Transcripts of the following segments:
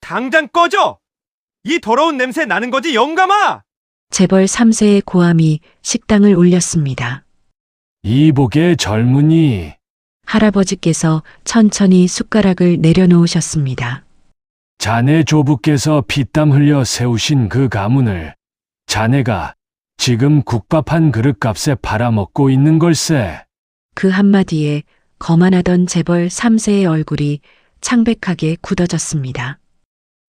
당장 꺼져! 이 더러운 냄새 나는 거지, 영감아! 재벌 3세의 고함이 식당을 울렸습니다. 이복의 젊은이. 할아버지께서 천천히 숟가락을 내려놓으셨습니다. 자네 조부께서 피땀 흘려 세우신 그 가문을 자네가 지금 국밥 한 그릇 값에 팔아먹고 있는 걸세. 그 한마디에 거만하던 재벌 3세의 얼굴이 창백하게 굳어졌습니다.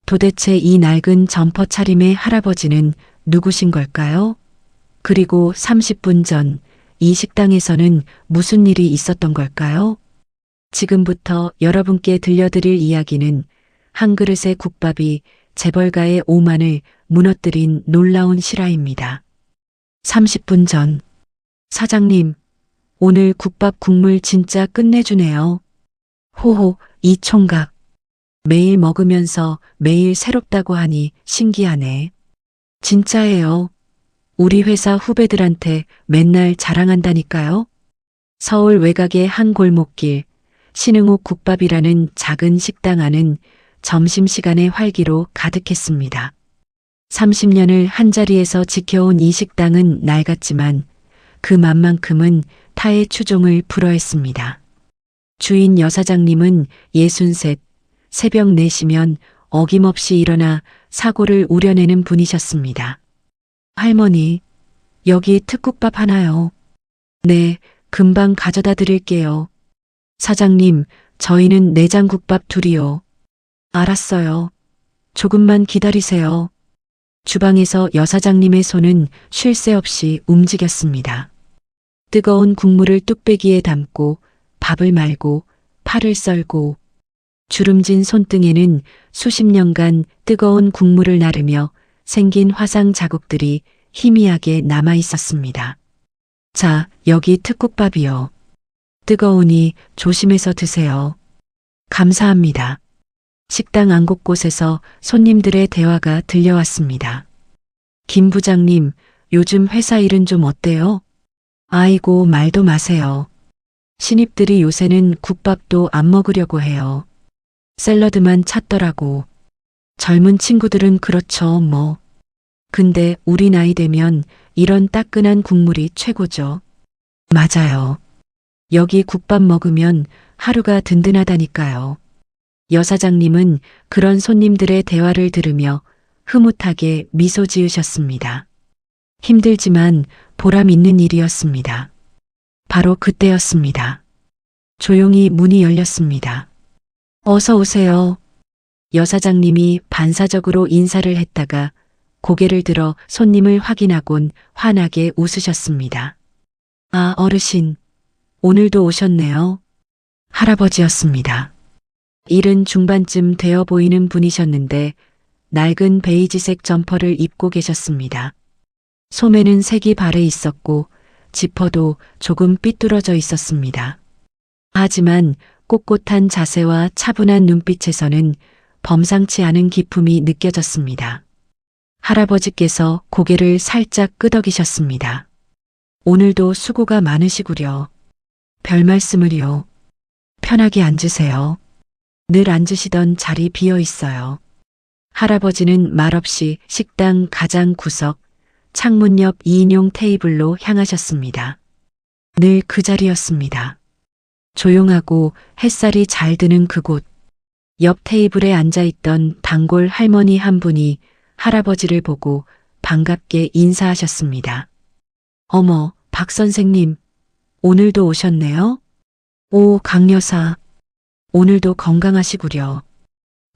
도대체 이 낡은 점퍼 차림의 할아버지는 누구신 걸까요? 그리고 30분 전 이 식당에서는 무슨 일이 있었던 걸까요? 지금부터 여러분께 들려드릴 이야기는 한 그릇의 국밥이 재벌가의 오만을 무너뜨린 놀라운 실화입니다. 30분 전, 사장님, 오늘 국밥 국물 진짜 끝내주네요. 호호, 이 총각. 매일 먹으면서 매일 새롭다고 하니 신기하네. 진짜예요. 우리 회사 후배들한테 맨날 자랑한다니까요. 서울 외곽의 한 골목길, 신흥옥 국밥이라는 작은 식당 안은 점심시간의 활기로 가득했습니다. 30년을 한자리에서 지켜온 이 식당은 낡았지만 그 맛만큼은 타의 추종을 불허했습니다. 주인 여사장님은 63, 새벽 4시면 어김없이 일어나 사고를 우려내는 분이셨습니다. 할머니, 여기 특국밥 하나요. 네, 금방 가져다 드릴게요. 사장님, 저희는 내장국밥 둘이요. 알았어요. 조금만 기다리세요. 주방에서 여사장님의 손은 쉴 새 없이 움직였습니다. 뜨거운 국물을 뚝배기에 담고 밥을 말고 파를 썰고 주름진 손등에는 수십 년간 뜨거운 국물을 나르며 생긴 화상 자국들이 희미하게 남아 있었습니다. 자, 여기 특국밥이요. 뜨거우니 조심해서 드세요. 감사합니다. 식당 안 곳곳에서 손님들의 대화가 들려왔습니다. 김 부장님, 요즘 회사 일은 좀 어때요? 아이고, 말도 마세요. 신입들이 요새는 국밥도 안 먹으려고 해요. 샐러드만 찾더라고. 젊은 친구들은 그렇죠, 뭐. 근데 우리 나이 되면 이런 따끈한 국물이 최고죠. 맞아요. 여기 국밥 먹으면 하루가 든든하다니까요. 여사장님은 그런 손님들의 대화를 들으며 흐뭇하게 미소 지으셨습니다. 힘들지만 보람 있는 일이었습니다. 바로 그때였습니다. 조용히 문이 열렸습니다. 어서 오세요. 여사장님이 반사적으로 인사를 했다가 고개를 들어 손님을 확인하곤 환하게 웃으셨습니다. 아, 어르신. 오늘도 오셨네요. 할아버지였습니다. 일은 중반쯤 되어 보이는 분이셨는데 낡은 베이지색 점퍼를 입고 계셨습니다. 소매는 색이 발해 있었고 지퍼도 조금 삐뚤어져 있었습니다. 하지만 꼿꼿한 자세와 차분한 눈빛에서는 범상치 않은 기품이 느껴졌습니다. 할아버지께서 고개를 살짝 끄덕이셨습니다. 오늘도 수고가 많으시구려. 별 말씀을요. 편하게 앉으세요. 늘 앉으시던 자리 비어 있어요. 할아버지는 말없이 식당 가장 구석, 창문 옆 2인용 테이블로 향하셨습니다. 늘 그 자리였습니다. 조용하고 햇살이 잘 드는 그곳. 옆 테이블에 앉아있던 단골 할머니 한 분이 할아버지를 보고 반갑게 인사하셨습니다. 어머, 박 선생님, 오늘도 오셨네요? 오, 강 여사, 오늘도 건강하시구려.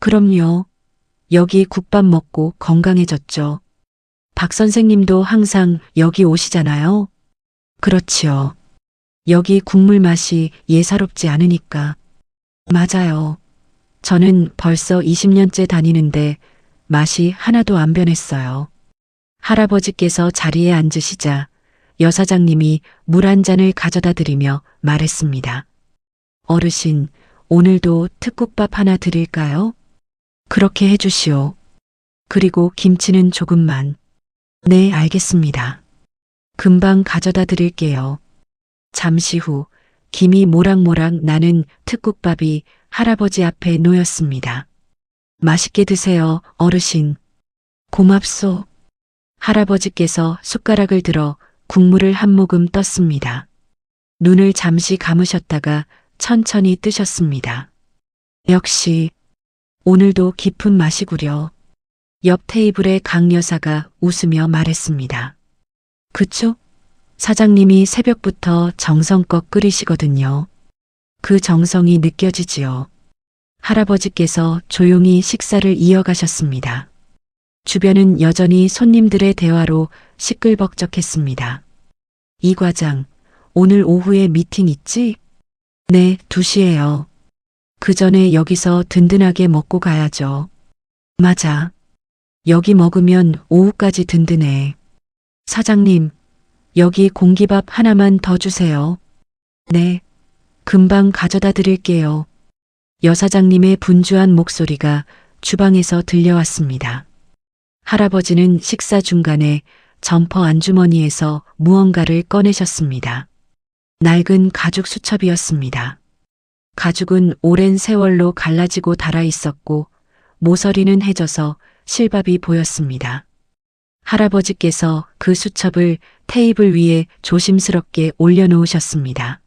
그럼요. 여기 국밥 먹고 건강해졌죠. 박 선생님도 항상 여기 오시잖아요. 그렇지요. 여기 국물 맛이 예사롭지 않으니까. 맞아요. 저는 벌써 20년째 다니는데 맛이 하나도 안 변했어요. 할아버지께서 자리에 앉으시자 여사장님이 물 한 잔을 가져다 드리며 말했습니다. 어르신, 오늘도 특국밥 하나 드릴까요? 그렇게 해주시오. 그리고 김치는 조금만. 네, 알겠습니다. 금방 가져다 드릴게요. 잠시 후 김이 모락모락 나는 특국밥이 할아버지 앞에 놓였습니다. 맛있게 드세요, 어르신. 고맙소. 할아버지께서 숟가락을 들어 국물을 한 모금 떴습니다. 눈을 잠시 감으셨다가 천천히 뜨셨습니다. 역시 오늘도 깊은 맛이구려. 옆 테이블의 강 여사가 웃으며 말했습니다. 그쵸? 사장님이 새벽부터 정성껏 끓이시거든요. 그 정성이 느껴지지요. 할아버지께서 조용히 식사를 이어가셨습니다. 주변은 여전히 손님들의 대화로 시끌벅적했습니다. 이 과장, 오늘 오후에 미팅 있지? 네, 2시에요. 그 전에 여기서 든든하게 먹고 가야죠. 맞아. 여기 먹으면 오후까지 든든해. 사장님, 여기 공기밥 하나만 더 주세요. 네, 금방 가져다 드릴게요. 여사장님의 분주한 목소리가 주방에서 들려왔습니다. 할아버지는 식사 중간에 점퍼 안주머니에서 무언가를 꺼내셨습니다. 낡은 가죽 수첩이었습니다. 가죽은 오랜 세월로 갈라지고 닳아 있었고 모서리는 해져서 실밥이 보였습니다. 할아버지께서 그 수첩을 테이블 위에 조심스럽게 올려놓으셨습니다.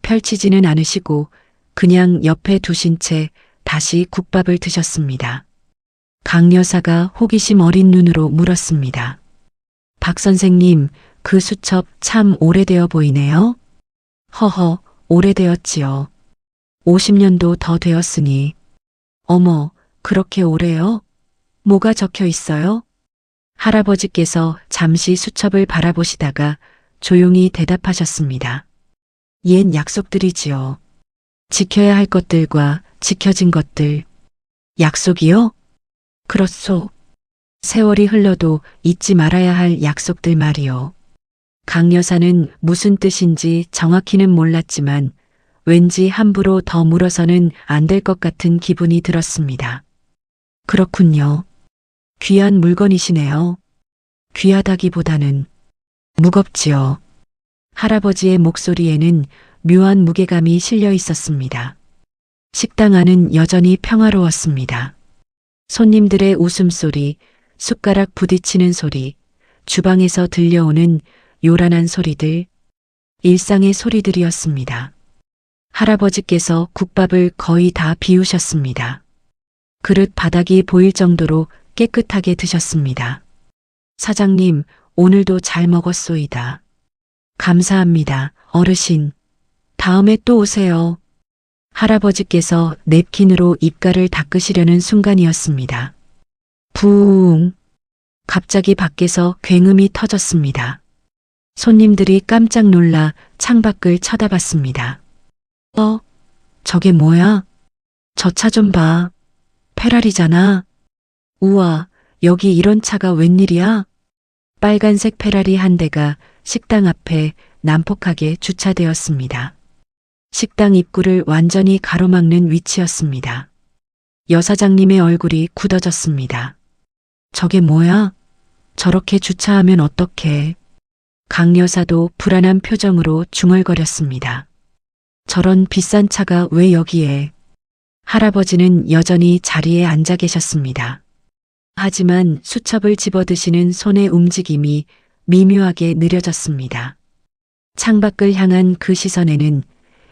펼치지는 않으시고 그냥 옆에 두신 채 다시 국밥을 드셨습니다. 강 여사가 호기심 어린 눈으로 물었습니다. 박 선생님, 그 수첩 참 오래되어 보이네요. 허허, 오래되었지요. 50년도 더 되었으니. 어머, 그렇게 오래요? 뭐가 적혀 있어요? 할아버지께서 잠시 수첩을 바라보시다가 조용히 대답하셨습니다. 옛 약속들이지요. 지켜야 할 것들과 지켜진 것들. 약속이요? 그렇소. 세월이 흘러도 잊지 말아야 할 약속들 말이요. 강 여사는 무슨 뜻인지 정확히는 몰랐지만 왠지 함부로 더 물어서는 안 될 것 같은 기분이 들었습니다. 그렇군요. 귀한 물건이시네요. 귀하다기보다는 무겁지요. 할아버지의 목소리에는 묘한 무게감이 실려 있었습니다. 식당 안은 여전히 평화로웠습니다. 손님들의 웃음소리, 숟가락 부딪히는 소리, 주방에서 들려오는 요란한 소리들, 일상의 소리들이었습니다. 할아버지께서 국밥을 거의 다 비우셨습니다. 그릇 바닥이 보일 정도로 깨끗하게 드셨습니다. 사장님, 오늘도 잘 먹었소이다. 감사합니다, 어르신. 다음에 또 오세요. 할아버지께서 냅킨으로 입가를 닦으시려는 순간이었습니다. 부웅. 갑자기 밖에서 굉음이 터졌습니다. 손님들이 깜짝 놀라 창밖을 쳐다봤습니다. 저게 뭐야? 저 차 좀 봐. 페라리잖아. 우와, 여기 이런 차가 웬일이야? 빨간색 페라리 한 대가 식당 앞에 난폭하게 주차되었습니다. 식당 입구를 완전히 가로막는 위치였습니다. 여사장님의 얼굴이 굳어졌습니다. 저게 뭐야? 저렇게 주차하면 어떡해? 강 여사도 불안한 표정으로 중얼거렸습니다. 저런 비싼 차가 왜 여기에? 할아버지는 여전히 자리에 앉아 계셨습니다. 하지만 수첩을 집어드시는 손의 움직임이 미묘하게 느려졌습니다. 창밖을 향한 그 시선에는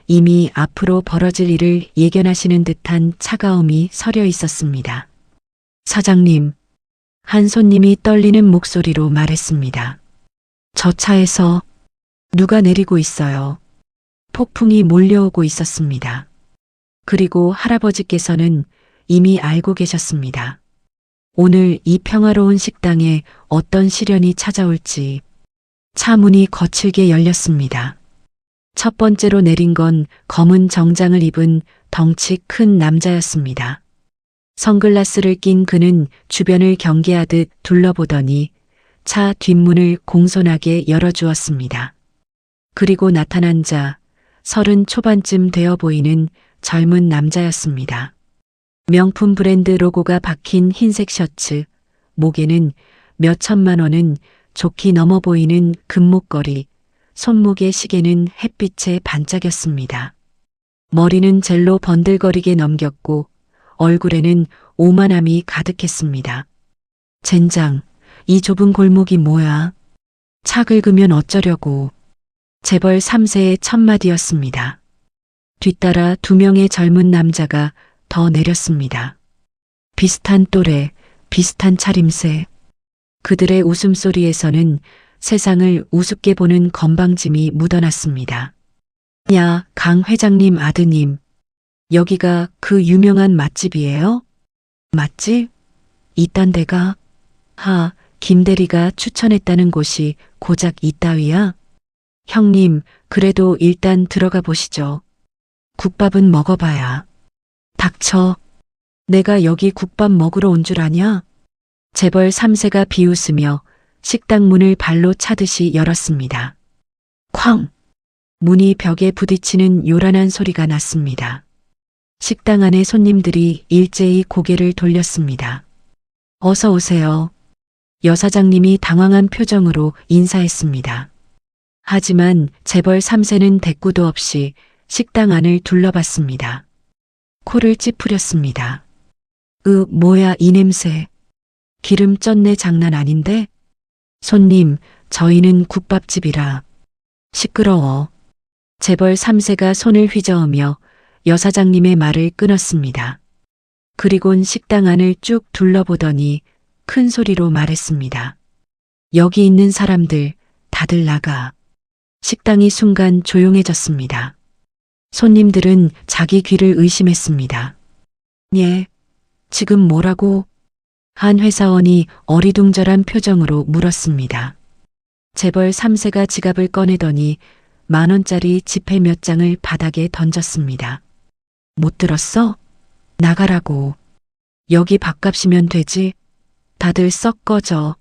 이미 앞으로 벌어질 일을 예견하시는 듯한 차가움이 서려 있었습니다. 사장님, 한 손님이 떨리는 목소리로 말했습니다. 저 차에서 누가 내리고 있어요. 폭풍이 몰려오고 있었습니다. 그리고 할아버지께서는 이미 알고 계셨습니다. 오늘 이 평화로운 식당에 어떤 시련이 찾아올지. 차 문이 거칠게 열렸습니다. 첫 번째로 내린 건 검은 정장을 입은 덩치 큰 남자였습니다. 선글라스를 낀 그는 주변을 경계하듯 둘러보더니 차 뒷문을 공손하게 열어주었습니다. 그리고 나타난 자, 30 초반쯤 되어 보이는 젊은 남자였습니다. 명품 브랜드 로고가 박힌 흰색 셔츠, 목에는 몇 천만 원은 좋게 넘어 보이는 금목걸이, 손목의 시계는 햇빛에 반짝였습니다. 머리는 젤로 번들거리게 넘겼고 얼굴에는 오만함이 가득했습니다. 젠장, 이 좁은 골목이 뭐야? 차 긁으면 어쩌려고. 재벌 3세의 첫마디였습니다. 뒤따라 2명의 젊은 남자가 더 내렸습니다. 비슷한 또래, 비슷한 차림새. 그들의 웃음소리에서는 세상을 우습게 보는 건방짐이 묻어났습니다. 야, 강 회장님 아드님. 여기가 그 유명한 맛집이에요? 맛집? 이딴 데가? 김 대리가 추천했다는 곳이 고작 이따위야? 형님, 그래도 일단 들어가 보시죠. 국밥은 먹어봐야. 닥쳐. 내가 여기 국밥 먹으러 온 줄 아냐? 재벌 3세가 비웃으며 식당 문을 발로 차듯이 열었습니다. 쾅! 문이 벽에 부딪히는 요란한 소리가 났습니다. 식당 안에 손님들이 일제히 고개를 돌렸습니다. 어서 오세요. 여사장님이 당황한 표정으로 인사했습니다. 하지만 재벌 3세는 대꾸도 없이 식당 안을 둘러봤습니다. 코를 찌푸렸습니다. 뭐야 이 냄새. 기름 쪘네 장난 아닌데? 손님, 저희는 국밥집이라. 시끄러워. 재벌 3세가 손을 휘저으며 여사장님의 말을 끊었습니다. 그리곤 식당 안을 쭉 둘러보더니 큰 소리로 말했습니다. 여기 있는 사람들 다들 나가. 식당이 순간 조용해졌습니다. 손님들은 자기 귀를 의심했습니다. 예, 지금 뭐라고? 한 회사원이 어리둥절한 표정으로 물었습니다. 재벌 3세가 지갑을 꺼내더니 10,000원짜리 지폐 몇 장을 바닥에 던졌습니다. 못 들었어? 나가라고. 여기 밥값이면 되지. 다들 썩 꺼져.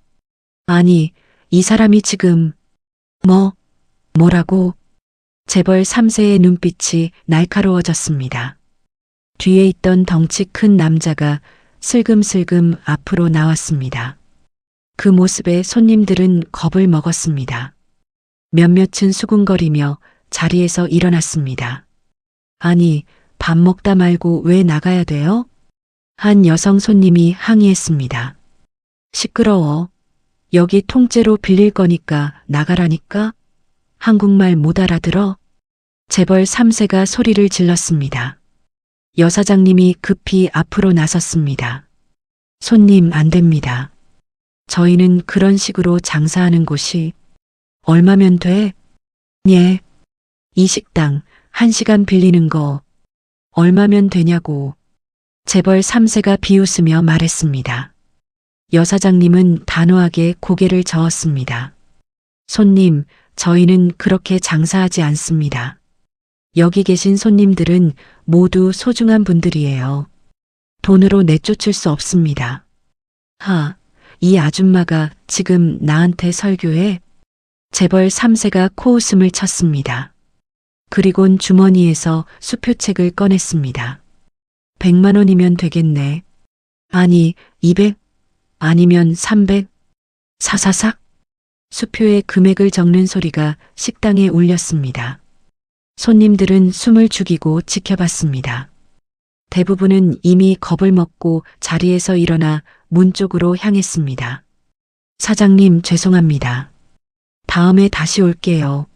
아니, 이 사람이 지금 뭐라고? 재벌 3세의 눈빛이 날카로워졌습니다. 뒤에 있던 덩치 큰 남자가 슬금슬금 앞으로 나왔습니다. 그 모습에 손님들은 겁을 먹었습니다. 몇몇은 수군거리며 자리에서 일어났습니다. 아니, 밥 먹다 말고 왜 나가야 돼요? 한 여성 손님이 항의했습니다. 시끄러워. 여기 통째로 빌릴 거니까 나가라니까? 한국말 못 알아들어? 재벌 3세가 소리를 질렀습니다. 여사장님이 급히 앞으로 나섰습니다. 손님 안 됩니다. 저희는 그런 식으로 장사하는 곳이 얼마면 돼? 예. 이 식당 1시간 빌리는 거 얼마면 되냐고. 재벌 3세가 비웃으며 말했습니다. 여사장님은 단호하게 고개를 저었습니다. 손님, 저희는 그렇게 장사하지 않습니다. 여기 계신 손님들은 모두 소중한 분들이에요. 돈으로 내쫓을 수 없습니다. 이 아줌마가 지금 나한테 설교해? 재벌 3세가 코웃음을 쳤습니다. 그리곤 주머니에서 수표책을 꺼냈습니다. 100만 원이면 되겠네. 아니, 200? 아니면 300? 사사삭? 수표에 금액을 적는 소리가 식당에 울렸습니다. 손님들은 숨을 죽이고 지켜봤습니다. 대부분은 이미 겁을 먹고 자리에서 일어나 문 쪽으로 향했습니다. 사장님 죄송합니다. 다음에 다시 올게요.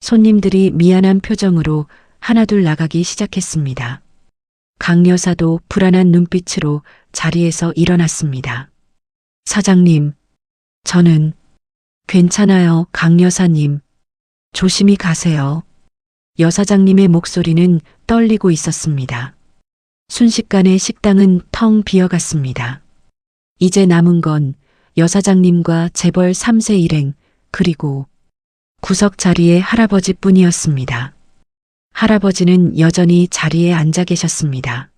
손님들이 미안한 표정으로 하나둘 나가기 시작했습니다. 강 여사도 불안한 눈빛으로 자리에서 일어났습니다. 사장님, 저는 괜찮아요, 강 여사님. 조심히 가세요. 여사장님의 목소리는 떨리고 있었습니다. 순식간에 식당은 텅 비어갔습니다. 이제 남은 건 여사장님과 재벌 3세 일행 그리고 구석 자리의 할아버지뿐이었습니다. 할아버지는 여전히 자리에 앉아 계셨습니다.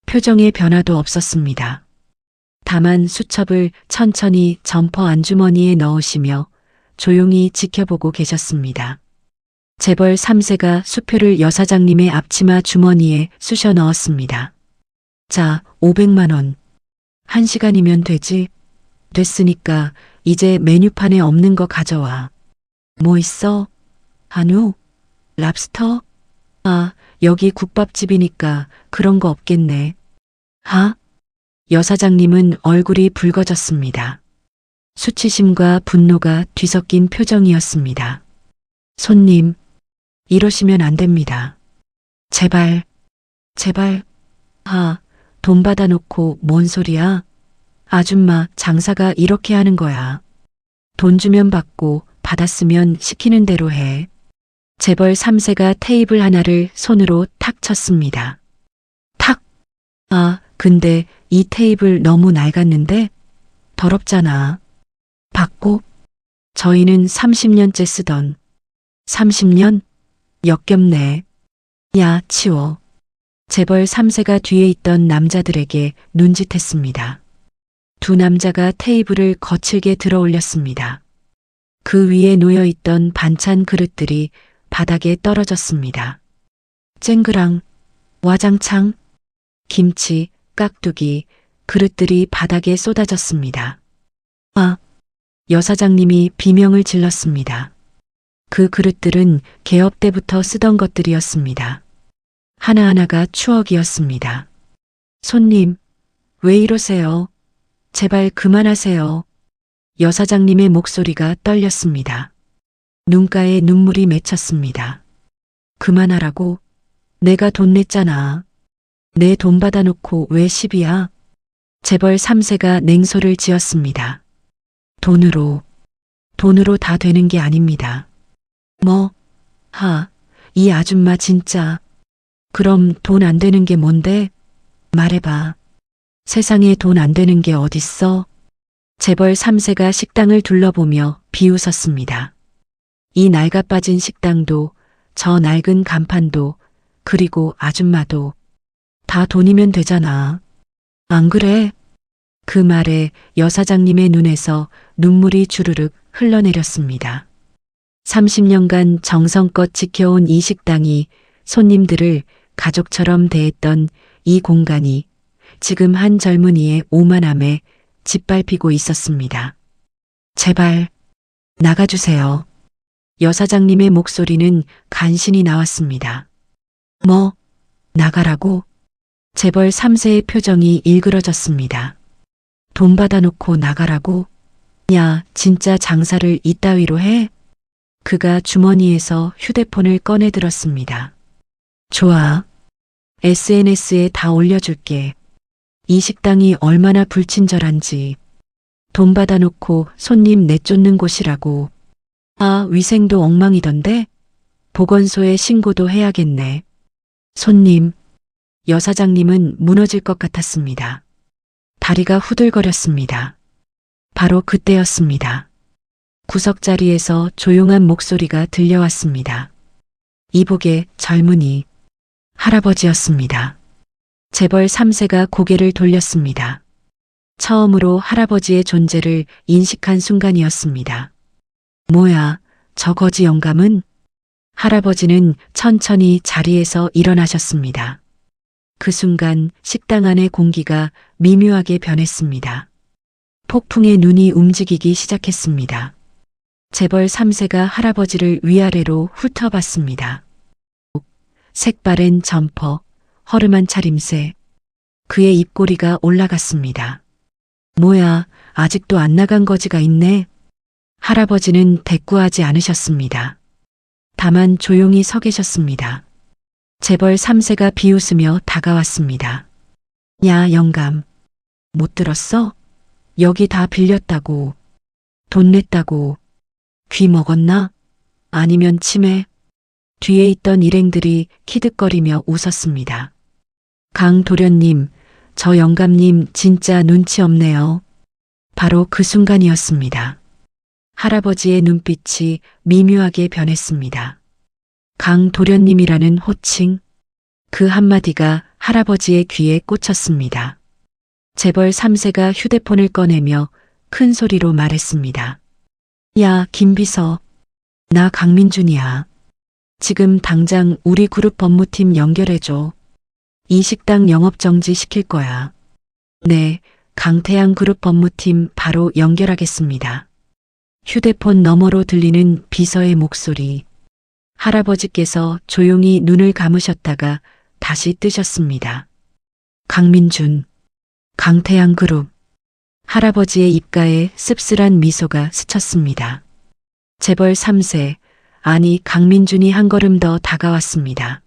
표정에 변화도 없었습니다. 다만 수첩을 천천히 점퍼 안주머니에 넣으시며 조용히 지켜보고 계셨습니다. 재벌 3세가 수표를 여사장님의 앞치마 주머니에 쑤셔 넣었습니다. 자, 500만 원. 1시간이면 되지. 됐으니까 이제 메뉴판에 없는 거 가져와. 뭐 있어? 한우? 랍스터? 여기 국밥집이니까 그런 거 없겠네. 여사장님은 얼굴이 붉어졌습니다. 수치심과 분노가 뒤섞인 표정이었습니다. 손님, 이러시면 안 됩니다. 제발, 제발. 돈 받아놓고 뭔 소리야? 아줌마 장사가 이렇게 하는 거야. 돈 주면 받고 받았으면 시키는 대로 해. 재벌 3세가 테이블 하나를 손으로 탁 쳤습니다. 탁! 근데 이 테이블 너무 낡았는데? 더럽잖아. 받고? 저희는 30년째 쓰던. 30년? 역겹네. 야, 치워. 재벌 3세가 뒤에 있던 남자들에게 눈짓했습니다. 두 남자가 테이블을 거칠게 들어 올렸습니다. 그 위에 놓여있던 반찬 그릇들이 바닥에 떨어졌습니다. 쨍그랑, 와장창, 김치, 깍두기, 그릇들이 바닥에 쏟아졌습니다. 여사장님이 비명을 질렀습니다. 그 그릇들은 개업 때부터 쓰던 것들이었습니다. 하나하나가 추억이었습니다. 손님, 왜 이러세요? 제발 그만하세요. 여사장님의 목소리가 떨렸습니다. 눈가에 눈물이 맺혔습니다. 그만하라고? 내가 돈 냈잖아. 내 돈 받아놓고 왜 시비야? 재벌 3세가 냉소를 지었습니다. 돈으로 다 되는 게 아닙니다. 이 아줌마 진짜. 그럼 돈 안 되는 게 뭔데? 말해봐. 세상에 돈 안 되는 게 어딨어? 재벌 3세가 식당을 둘러보며 비웃었습니다. 이 낡아빠진 식당도, 저 낡은 간판도, 그리고 아줌마도 다 돈이면 되잖아. 안 그래? 그 말에 여사장님의 눈에서 눈물이 주르륵 흘러내렸습니다. 30년간 정성껏 지켜온 이 식당이, 손님들을 가족처럼 대했던 이 공간이 지금 한 젊은이의 오만함에 짓밟히고 있었습니다. 제발 나가주세요. 여사장님의 목소리는 간신히 나왔습니다. 나가라고? 재벌 3세의 표정이 일그러졌습니다. 돈 받아놓고 나가라고? 야, 진짜 장사를 이따위로 해? 그가 주머니에서 휴대폰을 꺼내 들었습니다. 좋아. SNS에 다 올려줄게. 이 식당이 얼마나 불친절한지. 돈 받아놓고 손님 내쫓는 곳이라고. 위생도 엉망이던데? 보건소에 신고도 해야겠네. 손님, 여사장님은 무너질 것 같았습니다. 다리가 후들거렸습니다. 바로 그때였습니다. 구석자리에서 조용한 목소리가 들려왔습니다. 이복의 젊은이, 할아버지였습니다. 재벌 3세가 고개를 돌렸습니다. 처음으로 할아버지의 존재를 인식한 순간이었습니다. 뭐야, 저 거지 영감은? 할아버지는 천천히 자리에서 일어나셨습니다. 그 순간 식당 안의 공기가 미묘하게 변했습니다. 폭풍의 눈이 움직이기 시작했습니다. 재벌 3세가 할아버지를 위아래로 훑어봤습니다. 색바랜 점퍼, 허름한 차림새. 그의 입꼬리가 올라갔습니다. 뭐야, 아직도 안 나간 거지가 있네. 할아버지는 대꾸하지 않으셨습니다. 다만 조용히 서 계셨습니다. 재벌 3세가 비웃으며 다가왔습니다. 야, 영감. 못 들었어? 여기 다 빌렸다고. 돈 냈다고. 귀 먹었나? 아니면 치매? 뒤에 있던 일행들이 키득거리며 웃었습니다. 강도련님, 저 영감님 진짜 눈치 없네요. 바로 그 순간이었습니다. 할아버지의 눈빛이 미묘하게 변했습니다. 강도련님이라는 호칭, 그 한마디가 할아버지의 귀에 꽂혔습니다. 재벌 3세가 휴대폰을 꺼내며 큰 소리로 말했습니다. 야, 김비서. 나 강민준이야. 지금 당장 우리 그룹 법무팀 연결해줘. 이 식당 영업정지 시킬 거야. 네, 강태양 그룹 법무팀 바로 연결하겠습니다. 휴대폰 너머로 들리는 비서의 목소리. 할아버지께서 조용히 눈을 감으셨다가 다시 뜨셨습니다. 강민준. 강태양 그룹. 할아버지의 입가에 씁쓸한 미소가 스쳤습니다. 재벌 3세, 아니 강민준이 한 걸음 더 다가왔습니다.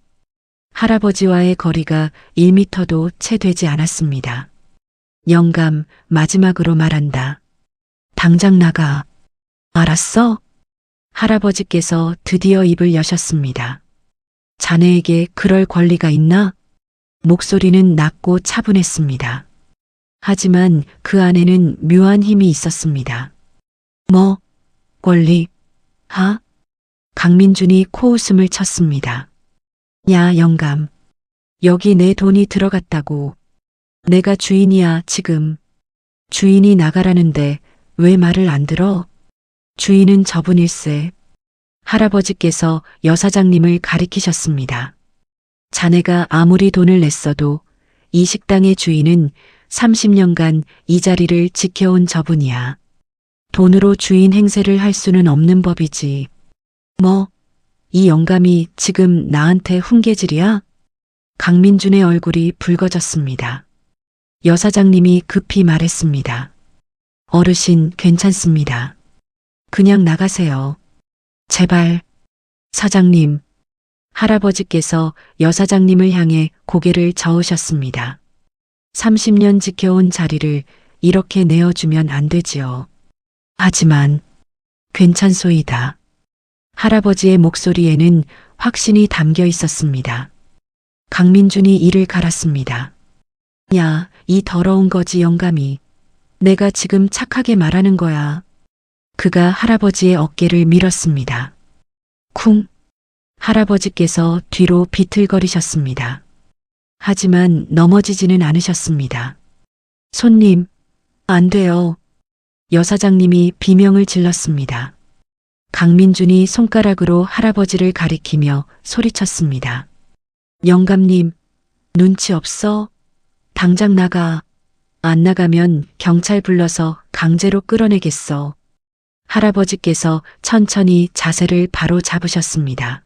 할아버지와의 거리가 1미터도 채 되지 않았습니다. 영감, 마지막으로 말한다. 당장 나가. 알았어? 할아버지께서 드디어 입을 여셨습니다. 자네에게 그럴 권리가 있나? 목소리는 낮고 차분했습니다. 하지만 그 안에는 묘한 힘이 있었습니다. 뭐? 권리? 하? 강민준이 코웃음을 쳤습니다. 야, 영감. 여기 내 돈이 들어갔다고. 내가 주인이야, 지금. 주인이 나가라는데 왜 말을 안 들어? 주인은 저분일세. 할아버지께서 여사장님을 가리키셨습니다. 자네가 아무리 돈을 냈어도 이 식당의 주인은 30년간 이 자리를 지켜온 저분이야. 돈으로 주인 행세를 할 수는 없는 법이지. 뭐, 이 영감이 지금 나한테 훈계질이야? 강민준의 얼굴이 붉어졌습니다. 여사장님이 급히 말했습니다. 어르신, 괜찮습니다. 그냥 나가세요. 제발. 사장님. 할아버지께서 여사장님을 향해 고개를 저으셨습니다. 30년 지켜온 자리를 이렇게 내어주면 안 되지요. 하지만 괜찮소이다. 할아버지의 목소리에는 확신이 담겨 있었습니다. 강민준이 이를 갈았습니다. 야, 이 더러운 거지 영감이. 내가 지금 착하게 말하는 거야. 그가 할아버지의 어깨를 밀었습니다. 쿵. 할아버지께서 뒤로 비틀거리셨습니다. 하지만 넘어지지는 않으셨습니다. 손님, 안 돼요. 여사장님이 비명을 질렀습니다. 강민준이 손가락으로 할아버지를 가리키며 소리쳤습니다. 영감님, 눈치 없어? 당장 나가. 안 나가면 경찰 불러서 강제로 끌어내겠어. 할아버지께서 천천히 자세를 바로 잡으셨습니다.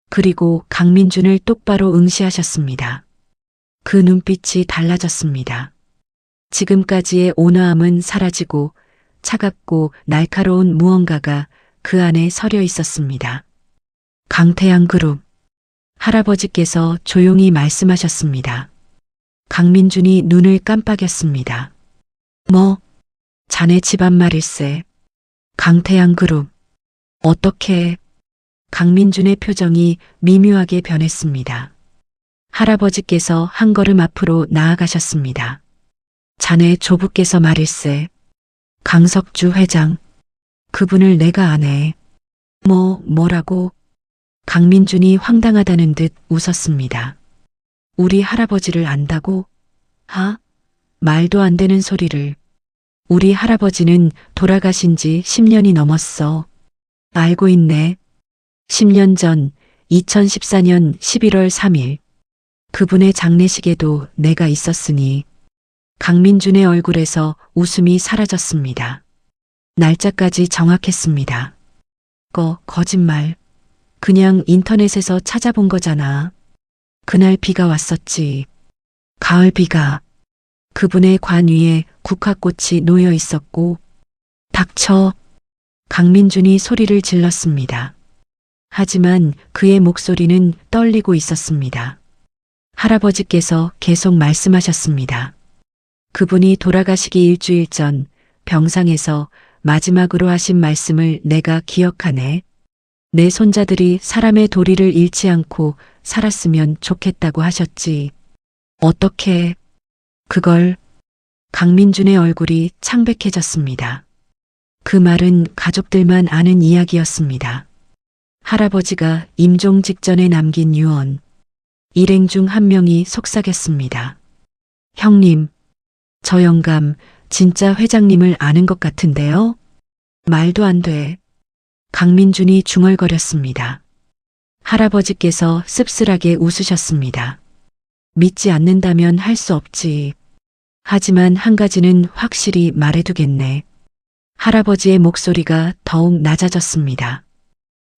그리고 강민준을 똑바로 응시하셨습니다. 그 눈빛이 달라졌습니다. 지금까지의 온화함은 사라지고 차갑고 날카로운 무언가가 그 안에 서려 있었습니다. 강태양 그룹. 할아버지께서 조용히 말씀하셨습니다. 강민준이 눈을 깜빡였습니다. 뭐? 자네 집안 말일세. 강태양 그룹. 어떻게? 강민준의 표정이 미묘하게 변했습니다. 할아버지께서 한 걸음 앞으로 나아가셨습니다. 자네 조부께서 말일세. 강석주 회장. 그분을 내가 아네. 뭐라고? 강민준이 황당하다는 듯 웃었습니다. 우리 할아버지를 안다고? 하? 말도 안 되는 소리를. 우리 할아버지는 돌아가신 지 10년이 넘었어. 알고 있네. 10년 전 2014년 11월 3일. 그분의 장례식에도 내가 있었으니. 강민준의 얼굴에서 웃음이 사라졌습니다. 날짜까지 정확했습니다. 거짓말. 그냥 인터넷에서 찾아본 거잖아. 그날 비가 왔었지. 가을 비가. 그분의 관 위에 국화꽃이 놓여 있었고. 닥쳐. 강민준이 소리를 질렀습니다. 하지만 그의 목소리는 떨리고 있었습니다. 할아버지께서 계속 말씀하셨습니다. 그분이 돌아가시기 일주일 전 병상에서 마지막으로 하신 말씀을 내가 기억하네. 내 손자들이 사람의 도리를 잃지 않고 살았으면 좋겠다고 하셨지. 어떻게? 그걸. 강민준의 얼굴이 창백해졌습니다. 그 말은 가족들만 아는 이야기였습니다. 할아버지가 임종 직전에 남긴 유언. 일행 중 한 명이 속삭였습니다. 형님, 저 영감 진짜 회장님을 아는 것 같은데요? 말도 안 돼. 강민준이 중얼거렸습니다. 할아버지께서 씁쓸하게 웃으셨습니다. 믿지 않는다면 할 수 없지. 하지만 한 가지는 확실히 말해두겠네. 할아버지의 목소리가 더욱 낮아졌습니다.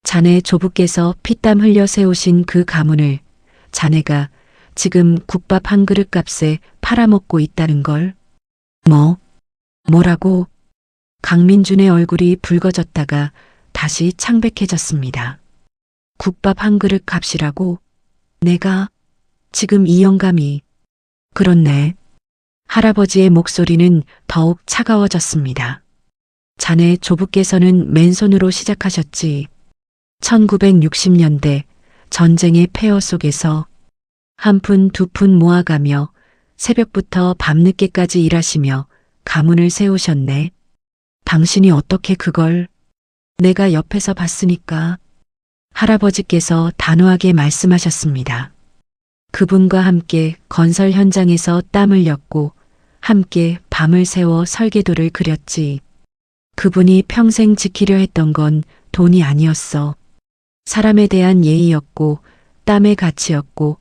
자네 조부께서 피땀 흘려 세우신 그 가문을 자네가 지금 국밥 한 그릇 값에 팔아먹고 있다는 걸. 뭐라고? 강민준의 얼굴이 붉어졌다가 다시 창백해졌습니다. 국밥 한 그릇 값이라고? 내가 지금 이 영감이. 그렇네. 할아버지의 목소리는 더욱 차가워졌습니다. 자네 조부께서는 맨손으로 시작하셨지. 1960년대 전쟁의 폐허 속에서 한 푼 두 푼 모아가며 새벽부터 밤늦게까지 일하시며 가문을 세우셨네. 당신이 어떻게 그걸? 내가 옆에서 봤으니까. 할아버지께서 단호하게 말씀하셨습니다. 그분과 함께 건설 현장에서 땀 흘렸고 함께 밤을 새워 설계도를 그렸지. 그분이 평생 지키려 했던 건 돈이 아니었어. 사람에 대한 예의였고 땀의 가치였고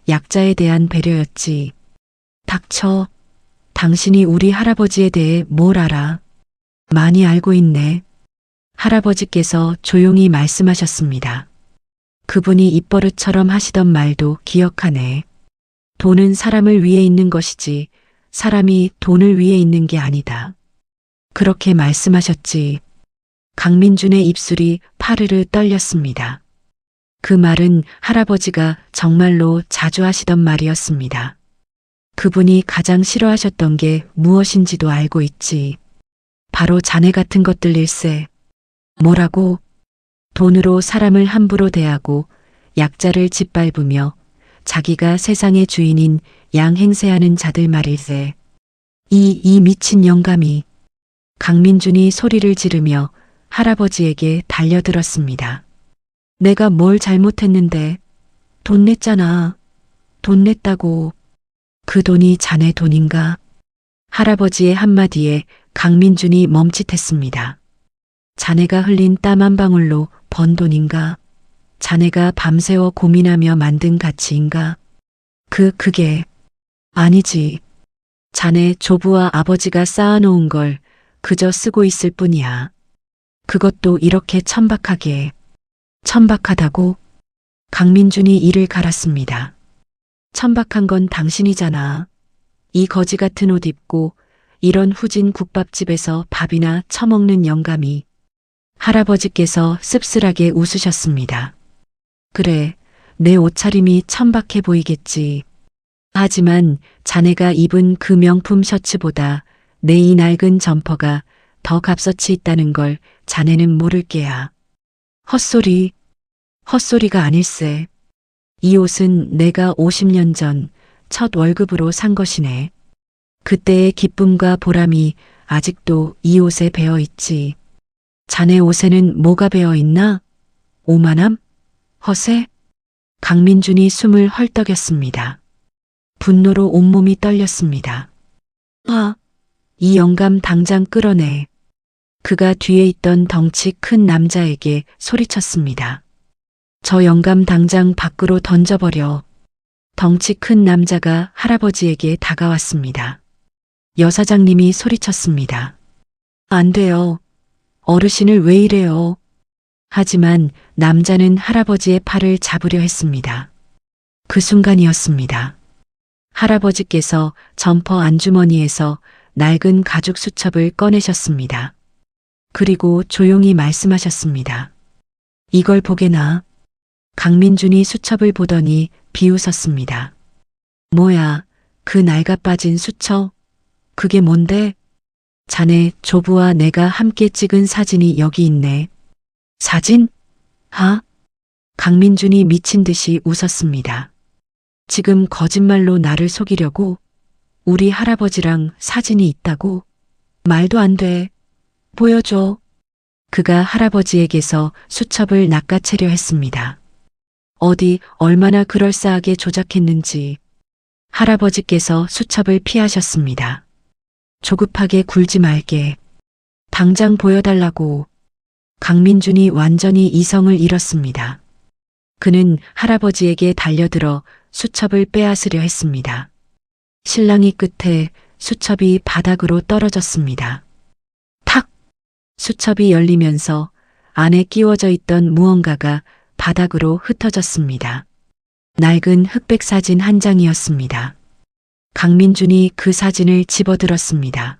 약자에 대한 배려였지. 닥쳐. 당신이 우리 할아버지에 대해 뭘 알아? 많이 알고 있네. 할아버지께서 조용히 말씀하셨습니다. 그분이 입버릇처럼 하시던 말도 기억하네. 돈은 사람을 위해 있는 것이지 사람이 돈을 위해 있는 게 아니다. 그렇게 말씀하셨지. 강민준의 입술이 파르르 떨렸습니다. 그 말은 할아버지가 정말로 자주 하시던 말이었습니다. 그분이 가장 싫어하셨던 게 무엇인지도 알고 있지. 바로 자네 같은 것들일세. 뭐라고? 돈으로 사람을 함부로 대하고 약자를 짓밟으며 자기가 세상의 주인인 양행세하는 자들 말일세. 이 미친 영감이. 강민준이 소리를 지르며 할아버지에게 달려들었습니다. 내가 뭘 잘못했는데? 돈 냈잖아. 돈 냈다고. 그 돈이 자네 돈인가? 할아버지의 한마디에 강민준이 멈칫했습니다. 자네가 흘린 땀 한 방울로 번 돈인가? 자네가 밤새워 고민하며 만든 가치인가? 그게 아니지. 자네 조부와 아버지가 쌓아놓은 걸 그저 쓰고 있을 뿐이야. 그것도 이렇게 천박하게. 천박하다고? 강민준이 이를 갈았습니다. 천박한 건 당신이잖아. 이 거지 같은 옷 입고 이런 후진 국밥집에서 밥이나 처먹는 영감이. 할아버지께서 씁쓸하게 웃으셨습니다. 그래, 내 옷차림이 천박해 보이겠지. 하지만 자네가 입은 그 명품 셔츠보다 내 이 낡은 점퍼가 더 값어치 있다는 걸 자네는 모를 게야. 헛소리가 아닐세. 이 옷은 내가 50년 전 첫 월급으로 산 것이네. 그때의 기쁨과 보람이 아직도 이 옷에 배어 있지. 자네 옷에는 뭐가 배어 있나? 오만함? 허세? 강민준이 숨을 헐떡였습니다. 분노로 온몸이 떨렸습니다. 이 영감 당장 끌어내. 그가 뒤에 있던 덩치 큰 남자에게 소리쳤습니다. 저 영감 당장 밖으로 던져버려. 덩치 큰 남자가 할아버지에게 다가왔습니다. 여사장님이 소리쳤습니다. 안 돼요. 어르신을 왜 이래요? 하지만 남자는 할아버지의 팔을 잡으려 했습니다. 그 순간이었습니다. 할아버지께서 점퍼 안주머니에서 낡은 가죽 수첩을 꺼내셨습니다. 그리고 조용히 말씀하셨습니다. 이걸 보게나. 강민준이 수첩을 보더니 비웃었습니다. 뭐야, 그 낡아 빠진 수첩? 그게 뭔데? 자네 조부와 내가 함께 찍은 사진이 여기 있네. 사진? 강민준이 미친 듯이 웃었습니다. 지금 거짓말로 나를 속이려고? 우리 할아버지랑 사진이 있다고? 말도 안 돼. 보여줘. 그가 할아버지에게서 수첩을 낚아채려 했습니다. 어디 얼마나 그럴싸하게 조작했는지. 할아버지께서 수첩을 피하셨습니다. 조급하게 굴지 말게. 당장 보여달라고. 강민준이 완전히 이성을 잃었습니다. 그는 할아버지에게 달려들어 수첩을 빼앗으려 했습니다. 실랑이 끝에 수첩이 바닥으로 떨어졌습니다. 탁! 수첩이 열리면서 안에 끼워져 있던 무언가가 바닥으로 흩어졌습니다. 낡은 흑백 사진 한 장이었습니다. 강민준이 그 사진을 집어들었습니다.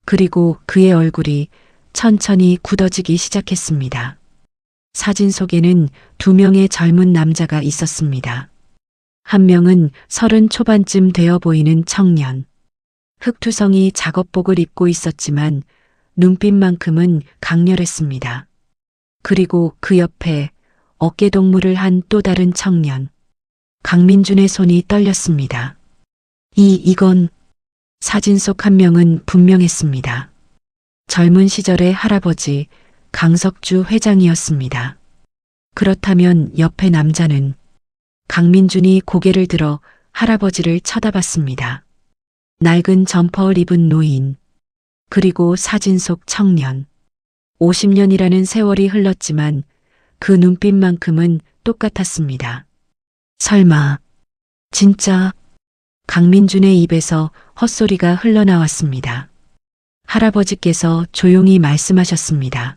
그리고 그의 얼굴이 천천히 굳어지기 시작했습니다. 사진 속에는 2명의 젊은 남자가 있었습니다. 한 명은 30 초반쯤 되어 보이는 청년. 흑투성이 작업복을 입고 있었지만 눈빛만큼은 강렬했습니다. 그리고 그 옆에 어깨동무를 한 또 다른 청년. 강민준의 손이 떨렸습니다. 이건 사진 속 한 명은 분명했습니다. 젊은 시절의 할아버지 강석주 회장이었습니다. 그렇다면 옆에 남자는 강민준이 고개를 들어 할아버지를 쳐다봤습니다. 낡은 점퍼를 입은 노인, 그리고 사진 속 청년. 50년이라는 세월이 흘렀지만 그 눈빛만큼은 똑같았습니다. 설마, 진짜? 강민준의 입에서 헛소리가 흘러나왔습니다. 할아버지께서 조용히 말씀하셨습니다.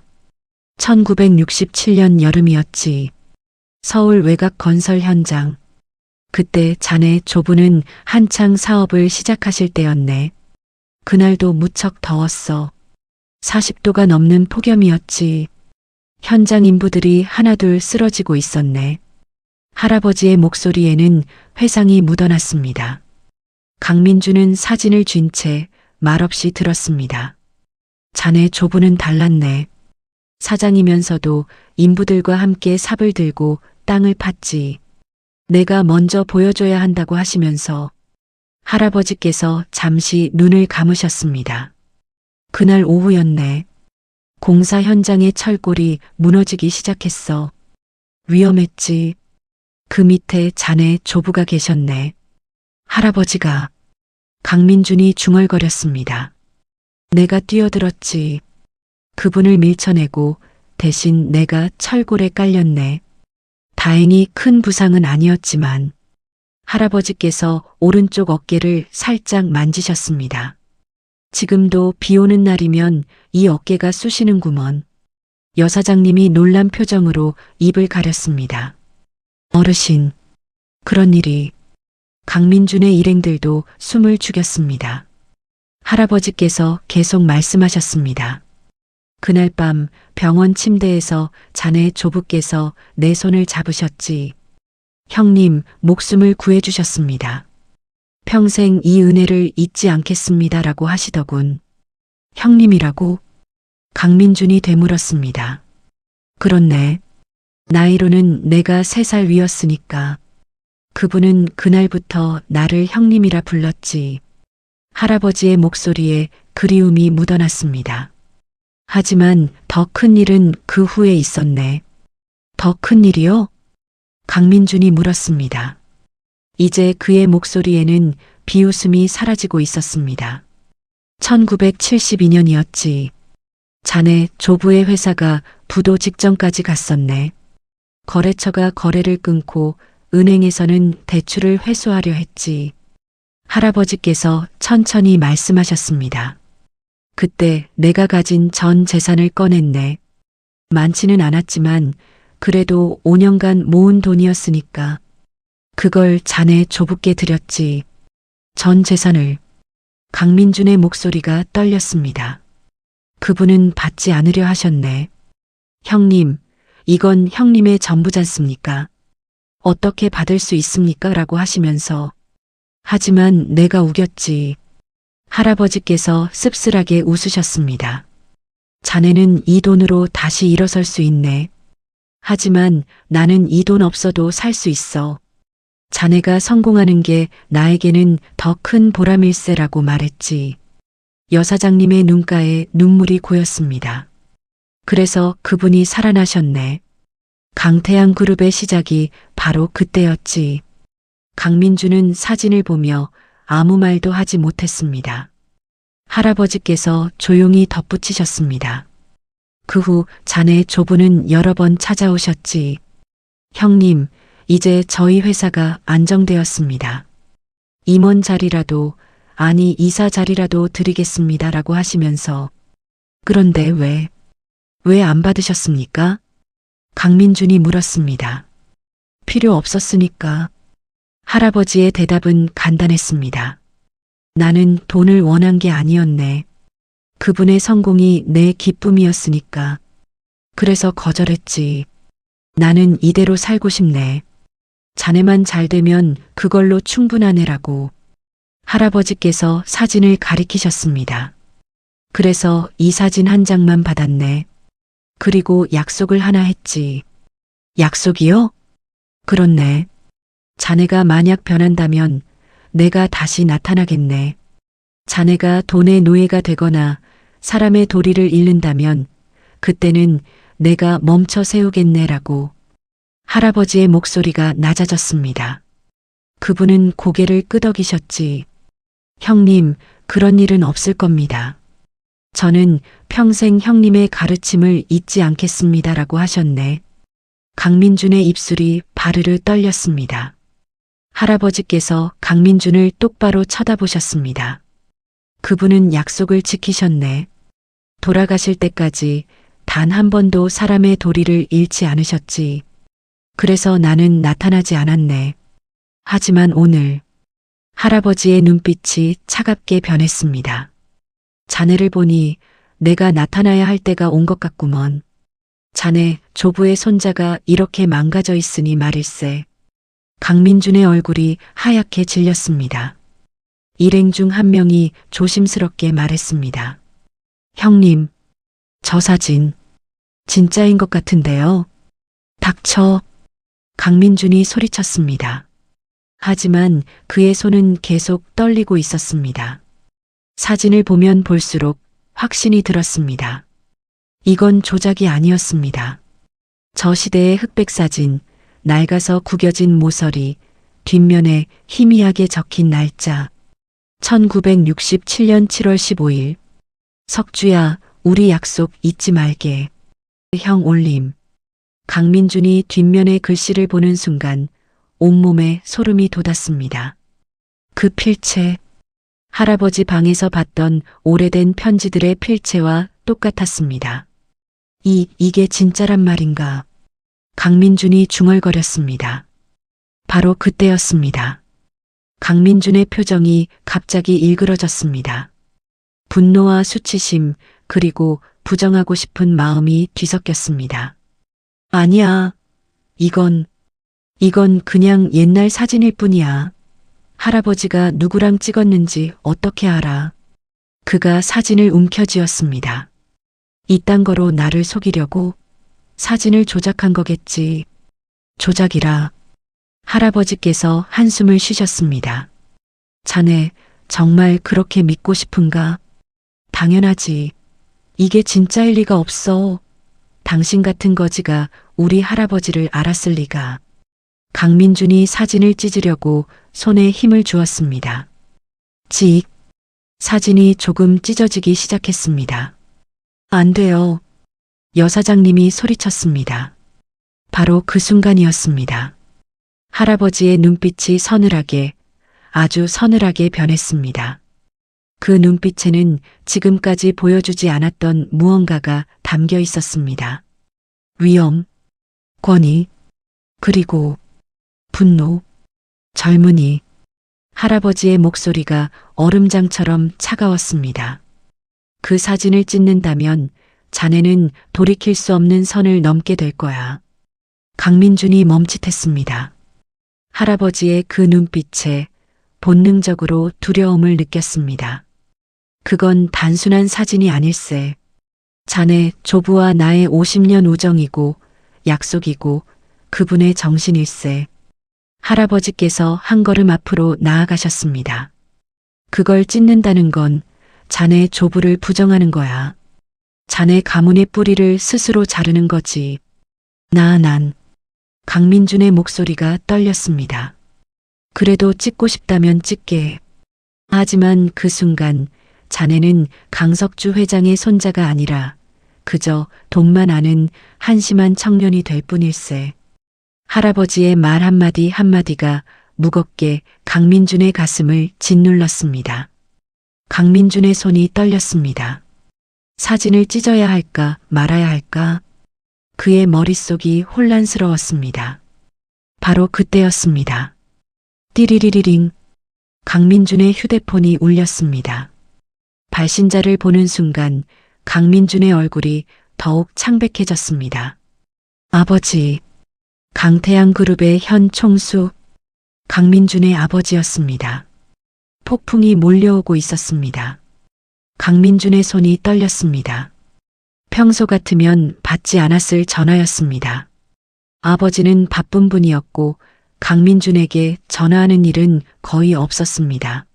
1967년 여름이었지. 서울 외곽 건설 현장. 그때 자네 조부는 한창 사업을 시작하실 때였네. 그날도 무척 더웠어. 40도가 넘는 폭염이었지. 현장 인부들이 하나둘 쓰러지고 있었네. 할아버지의 목소리에는 회상이 묻어났습니다. 강민준은 사진을 쥔 채 말없이 들었습니다. 자네 조부는 달랐네. 사장이면서도 인부들과 함께 삽을 들고 땅을 팠지. 내가 먼저 보여줘야 한다고 하시면서 할아버지께서 잠시 눈을 감으셨습니다. 그날 오후였네. 공사 현장의 철골이 무너지기 시작했어. 위험했지. 그 밑에 자네 조부가 계셨네. 할아버지가. 강민준이 중얼거렸습니다. 내가 뛰어들었지. 그분을 밀쳐내고 대신 내가 철골에 깔렸네. 다행히 큰 부상은 아니었지만 할아버지께서 오른쪽 어깨를 살짝 만지셨습니다. 지금도 비 오는 날이면 이 어깨가 쑤시는구먼. 여사장님이 놀란 표정으로 입을 가렸습니다. 어르신, 그런 일이. 강민준의 일행들도 숨을 죽였습니다. 할아버지께서 계속 말씀하셨습니다. 그날 밤 병원 침대에서 자네 조부께서 내 손을 잡으셨지. 형님 목숨을 구해주셨습니다. 평생 이 은혜를 잊지 않겠습니다라고 하시더군. 형님이라고? 강민준이 되물었습니다. 그렇네. 나이로는 내가 3살 위였으니까. 그분은 그날부터 나를 형님이라 불렀지. 할아버지의 목소리에 그리움이 묻어났습니다. 하지만 더 큰 일은 그 후에 있었네. 더 큰 일이요? 강민준이 물었습니다. 이제 그의 목소리에는 비웃음이 사라지고 있었습니다. 1972년이었지. 자네 조부의 회사가 부도 직전까지 갔었네. 거래처가 거래를 끊고 은행에서는 대출을 회수하려 했지. 할아버지께서 천천히 말씀하셨습니다. 그때 내가 가진 전 재산을 꺼냈네. 많지는 않았지만 그래도 5년간 모은 돈이었으니까 그걸 자네 조부께 드렸지. 전 재산을. 강민준의 목소리가 떨렸습니다. 그분은 받지 않으려 하셨네. 형님, 이건 형님의 전부잖습니까? 어떻게 받을 수 있습니까? 라고 하시면서. 하지만 내가 우겼지. 할아버지께서 씁쓸하게 웃으셨습니다. 자네는 이 돈으로 다시 일어설 수 있네. 하지만 나는 이 돈 없어도 살 수 있어. 자네가 성공하는 게 나에게는 더 큰 보람일세라고 말했지. 여사장님의 눈가에 눈물이 고였습니다. 그래서 그분이 살아나셨네. 강태양 그룹의 시작이 바로 그때였지. 강민준은 사진을 보며 아무 말도 하지 못했습니다. 할아버지께서 조용히 덧붙이셨습니다. 그 후 자네 조부는 여러 번 찾아오셨지. 형님, 이제 저희 회사가 안정되었습니다. 임원 자리라도, 아니 이사 자리라도 드리겠습니다라고 하시면서. 그런데 왜 안 받으셨습니까? 강민준이 물었습니다. 필요 없었으니까. 할아버지의 대답은 간단했습니다. 나는 돈을 원한 게 아니었네. 그분의 성공이 내 기쁨이었으니까. 그래서 거절했지. 나는 이대로 살고 싶네. 자네만 잘 되면 그걸로 충분하네라고. 할아버지께서 사진을 가리키셨습니다. 그래서 이 사진 한 장만 받았네. 그리고 약속을 하나 했지. 약속이요? 그렇네. 자네가 만약 변한다면 내가 다시 나타나겠네. 자네가 돈의 노예가 되거나 사람의 도리를 잃는다면 그때는 내가 멈춰 세우겠네라고. 할아버지의 목소리가 낮아졌습니다. 그분은 고개를 끄덕이셨지. 형님, 그런 일은 없을 겁니다. 저는 평생 형님의 가르침을 잊지 않겠습니다라고 하셨네. 강민준의 입술이 바르르 떨렸습니다. 할아버지께서 강민준을 똑바로 쳐다보셨습니다. 그분은 약속을 지키셨네. 돌아가실 때까지 단 한 번도 사람의 도리를 잃지 않으셨지. 그래서 나는 나타나지 않았네. 하지만 오늘 할아버지의 눈빛이 차갑게 변했습니다. 자네를 보니 내가 나타나야 할 때가 온 것 같구먼. 자네 조부의 손자가 이렇게 망가져 있으니 말일세. 강민준의 얼굴이 하얗게 질렸습니다. 일행 중 한 명이 조심스럽게 말했습니다. 형님, 저 사진 진짜인 것 같은데요. 닥쳐. 강민준이 소리쳤습니다. 하지만 그의 손은 계속 떨리고 있었습니다. 사진을 보면 볼수록 확신이 들었습니다. 이건 조작이 아니었습니다. 저 시대의 흑백 사진, 낡아서 구겨진 모서리, 뒷면에 희미하게 적힌 날짜. 1967년 7월 15일. 석주야, 우리 약속 잊지 말게. 형 올림. 강민준이 뒷면의 글씨를 보는 순간 온몸에 소름이 돋았습니다. 그 필체, 할아버지 방에서 봤던 오래된 편지들의 필체와 똑같았습니다. 이게 진짜란 말인가? 강민준이 중얼거렸습니다. 바로 그때였습니다. 강민준의 표정이 갑자기 일그러졌습니다. 분노와 수치심, 그리고 부정하고 싶은 마음이 뒤섞였습니다. 아니야. 이건 그냥 옛날 사진일 뿐이야. 할아버지가 누구랑 찍었는지 어떻게 알아? 그가 사진을 움켜쥐었습니다. 이딴 거로 나를 속이려고 사진을 조작한 거겠지. 조작이라. 할아버지께서 한숨을 쉬셨습니다. 자네 정말 그렇게 믿고 싶은가? 당연하지. 이게 진짜일 리가 없어. 당신 같은 거지가 우리 할아버지를 알았을 리가. 강민준이 사진을 찢으려고 손에 힘을 주었습니다. 직. 사진이 조금 찢어지기 시작했습니다. 안 돼요. 여사장님이 소리쳤습니다. 바로 그 순간이었습니다. 할아버지의 눈빛이 서늘하게, 아주 서늘하게 변했습니다. 그 눈빛에는 지금까지 보여주지 않았던 무언가가 담겨 있었습니다. 위험, 권위, 그리고 분노, 젊은이. 할아버지의 목소리가 얼음장처럼 차가웠습니다. 그 사진을 찢는다면 자네는 돌이킬 수 없는 선을 넘게 될 거야. 강민준이 멈칫했습니다. 할아버지의 그 눈빛에 본능적으로 두려움을 느꼈습니다. 그건 단순한 사진이 아닐세. 자네 조부와 나의 50년 우정이고 약속이고 그분의 정신일세. 할아버지께서 한 걸음 앞으로 나아가셨습니다. 그걸 찢는다는 건 자네 조부를 부정하는 거야. 자네 가문의 뿌리를 스스로 자르는 거지. 난. 강민준의 목소리가 떨렸습니다. 그래도 찍고 싶다면 찍게. 하지만 그 순간 자네는 강석주 회장의 손자가 아니라 그저 돈만 아는 한심한 청년이 될 뿐일세. 할아버지의 말 한마디 한마디가 무겁게 강민준의 가슴을 짓눌렀습니다. 강민준의 손이 떨렸습니다. 사진을 찢어야 할까 말아야 할까? 그의 머릿속이 혼란스러웠습니다. 바로 그때였습니다. 띠리리리링. 강민준의 휴대폰이 울렸습니다. 발신자를 보는 순간 강민준의 얼굴이 더욱 창백해졌습니다. 아버지, 강태양 그룹의 현 총수 강민준의 아버지였습니다. 폭풍이 몰려오고 있었습니다. 강민준의 손이 떨렸습니다. 평소 같으면 받지 않았을 전화였습니다. 아버지는 바쁜 분이었고 강민준에게 전화하는 일은 거의 없었습니다.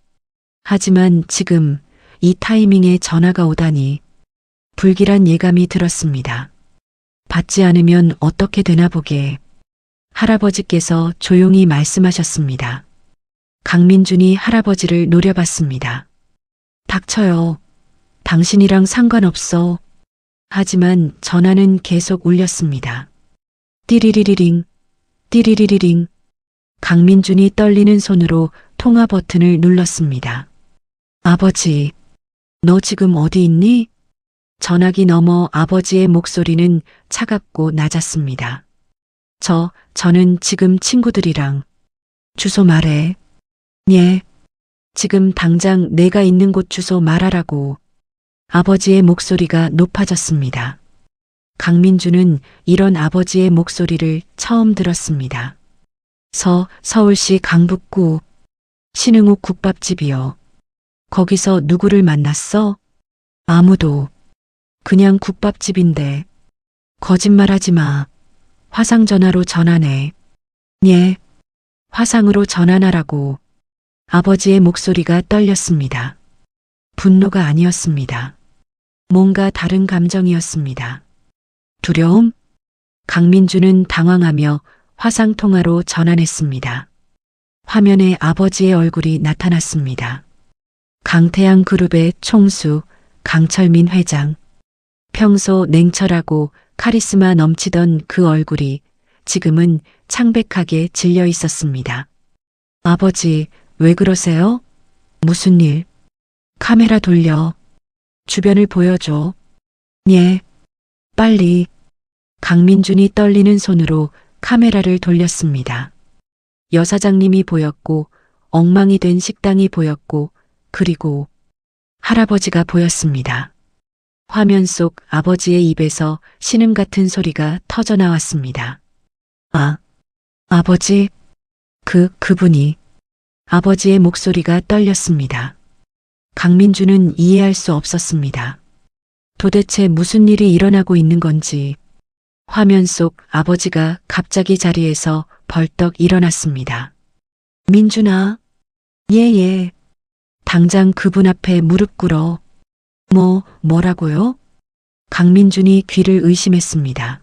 하지만 지금 이 타이밍에 전화가 오다니 불길한 예감이 들었습니다. 받지 않으면 어떻게 되나 보게 할아버지께서 조용히 말씀하셨습니다. 강민준이 할아버지를 노려봤습니다. 닥쳐요. 당신이랑 상관없어. 하지만 전화는 계속 울렸습니다. 띠리리리링, 띠리리리링. 강민준이 떨리는 손으로 통화 버튼을 눌렀습니다. 아버지, 너 지금 어디 있니? 전화기 너머 아버지의 목소리는 차갑고 낮았습니다. 저는 지금 친구들이랑. 주소 말해. 예. 지금 당장 내가 있는 곳 주소 말하라고. 아버지의 목소리가 높아졌습니다. 강민준은 이런 아버지의 목소리를 처음 들었습니다. 서울시 강북구 신흥욱 국밥집이요. 거기서 누구를 만났어? 아무도. 그냥 국밥집인데. 거짓말하지 마. 화상 전화로 전화네. 예. 화상으로 전화하라고. 아버지의 목소리가 떨렸습니다. 분노가 아니었습니다. 뭔가 다른 감정이었습니다. 두려움? 강민준은 당황하며 화상통화로 전환했습니다. 화면에 아버지의 얼굴이 나타났습니다. 강태양 그룹의 총수 강철민 회장. 평소 냉철하고 카리스마 넘치던 그 얼굴이 지금은 창백하게 질려 있었습니다. 아버지, 왜 그러세요? 무슨 일? 카메라 돌려. 주변을 보여줘. 예. 빨리. 강민준이 떨리는 손으로 카메라를 돌렸습니다. 여사장님이 보였고 엉망이 된 식당이 보였고 그리고 할아버지가 보였습니다. 화면 속 아버지의 입에서 신음 같은 소리가 터져 나왔습니다. 아버지? 그분이. 아버지의 목소리가 떨렸습니다. 강민준은 이해할 수 없었습니다. 도대체 무슨 일이 일어나고 있는 건지. 화면 속 아버지가 갑자기 자리에서 벌떡 일어났습니다. 민준아. 예. 당장 그분 앞에 무릎 꿇어. 뭐라고요? 강민준이 귀를 의심했습니다.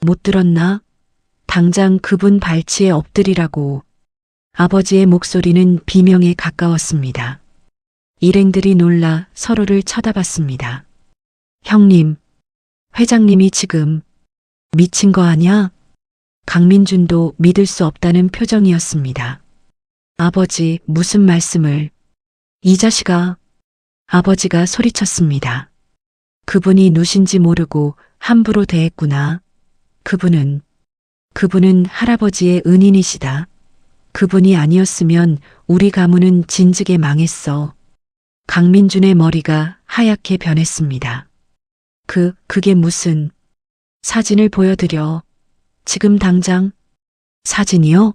못 들었나? 당장 그분 발치에 엎드리라고. 아버지의 목소리는 비명에 가까웠습니다. 일행들이 놀라 서로를 쳐다봤습니다. 형님, 회장님이 지금 미친 거 아냐? 강민준도 믿을 수 없다는 표정이었습니다. 아버지, 무슨 말씀을. 이 자식아. 아버지가 소리쳤습니다. 그분이 누신지 모르고 함부로 대했구나. 그분은 할아버지의 은인이시다. 그분이 아니었으면 우리 가문은 진즉에 망했어. 강민준의 머리가 하얗게 변했습니다. 그게 무슨. 사진을 보여드려. 지금 당장. 사진이요?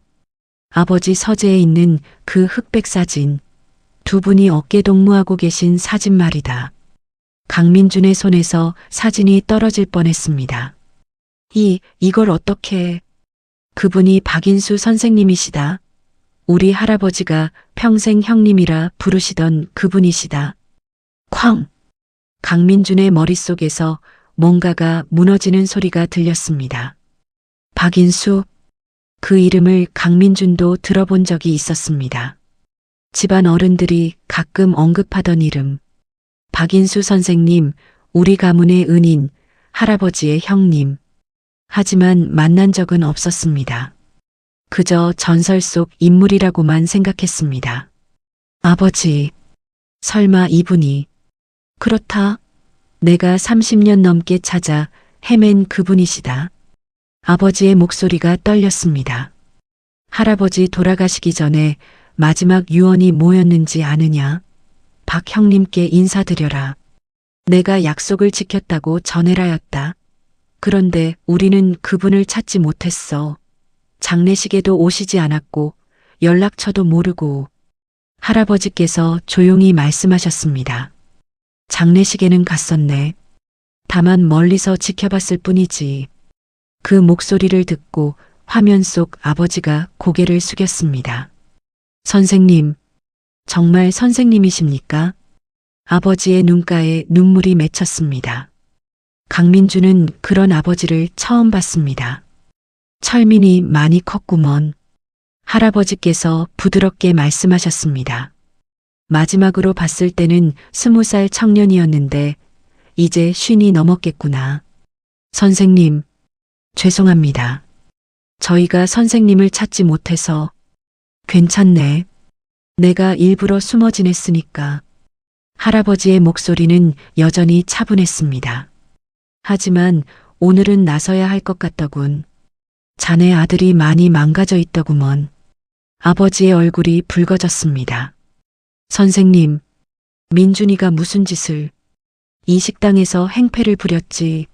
아버지 서재에 있는 그 흑백 사진. 두 분이 어깨 동무하고 계신 사진 말이다. 강민준의 손에서 사진이 떨어질 뻔했습니다. 이걸 어떻게. 그분이 박인수 선생님이시다. 우리 할아버지가 평생 형님이라 부르시던 그분이시다. 쾅! 강민준의 머릿속에서 뭔가가 무너지는 소리가 들렸습니다. 박인수? 그 이름을 강민준도 들어본 적이 있었습니다. 집안 어른들이 가끔 언급하던 이름. 박인수 선생님, 우리 가문의 은인, 할아버지의 형님. 하지만 만난 적은 없었습니다. 그저 전설 속 인물이라고만 생각했습니다. 아버지, 설마 이분이. 그렇다. 내가 30년 넘게 찾아 헤맨 그분이시다. 아버지의 목소리가 떨렸습니다. 할아버지 돌아가시기 전에 마지막 유언이 뭐였는지 아느냐? 박 형님께 인사드려라. 내가 약속을 지켰다고 전해라였다. 그런데 우리는 그분을 찾지 못했어. 장례식에도 오시지 않았고 연락처도 모르고 할아버지께서 조용히 말씀하셨습니다. 장례식에는 갔었네. 다만 멀리서 지켜봤을 뿐이지. 그 목소리를 듣고 화면 속 아버지가 고개를 숙였습니다. 선생님, 정말 선생님이십니까? 아버지의 눈가에 눈물이 맺혔습니다. 강민주는 그런 아버지를 처음 봤습니다. 철민이 많이 컸구먼. 할아버지께서 부드럽게 말씀하셨습니다. 마지막으로 봤을 때는 20살 청년이었는데 이제 50이 넘었겠구나. 선생님, 죄송합니다. 저희가 선생님을 찾지 못해서. 괜찮네. 내가 일부러 숨어 지냈으니까. 할아버지의 목소리는 여전히 차분했습니다. 하지만 오늘은 나서야 할 것 같더군. 자네 아들이 많이 망가져 있더구먼. 아버지의 얼굴이 붉어졌습니다. 선생님, 민준이가 무슨 짓을. 이 식당에서 행패를 부렸지.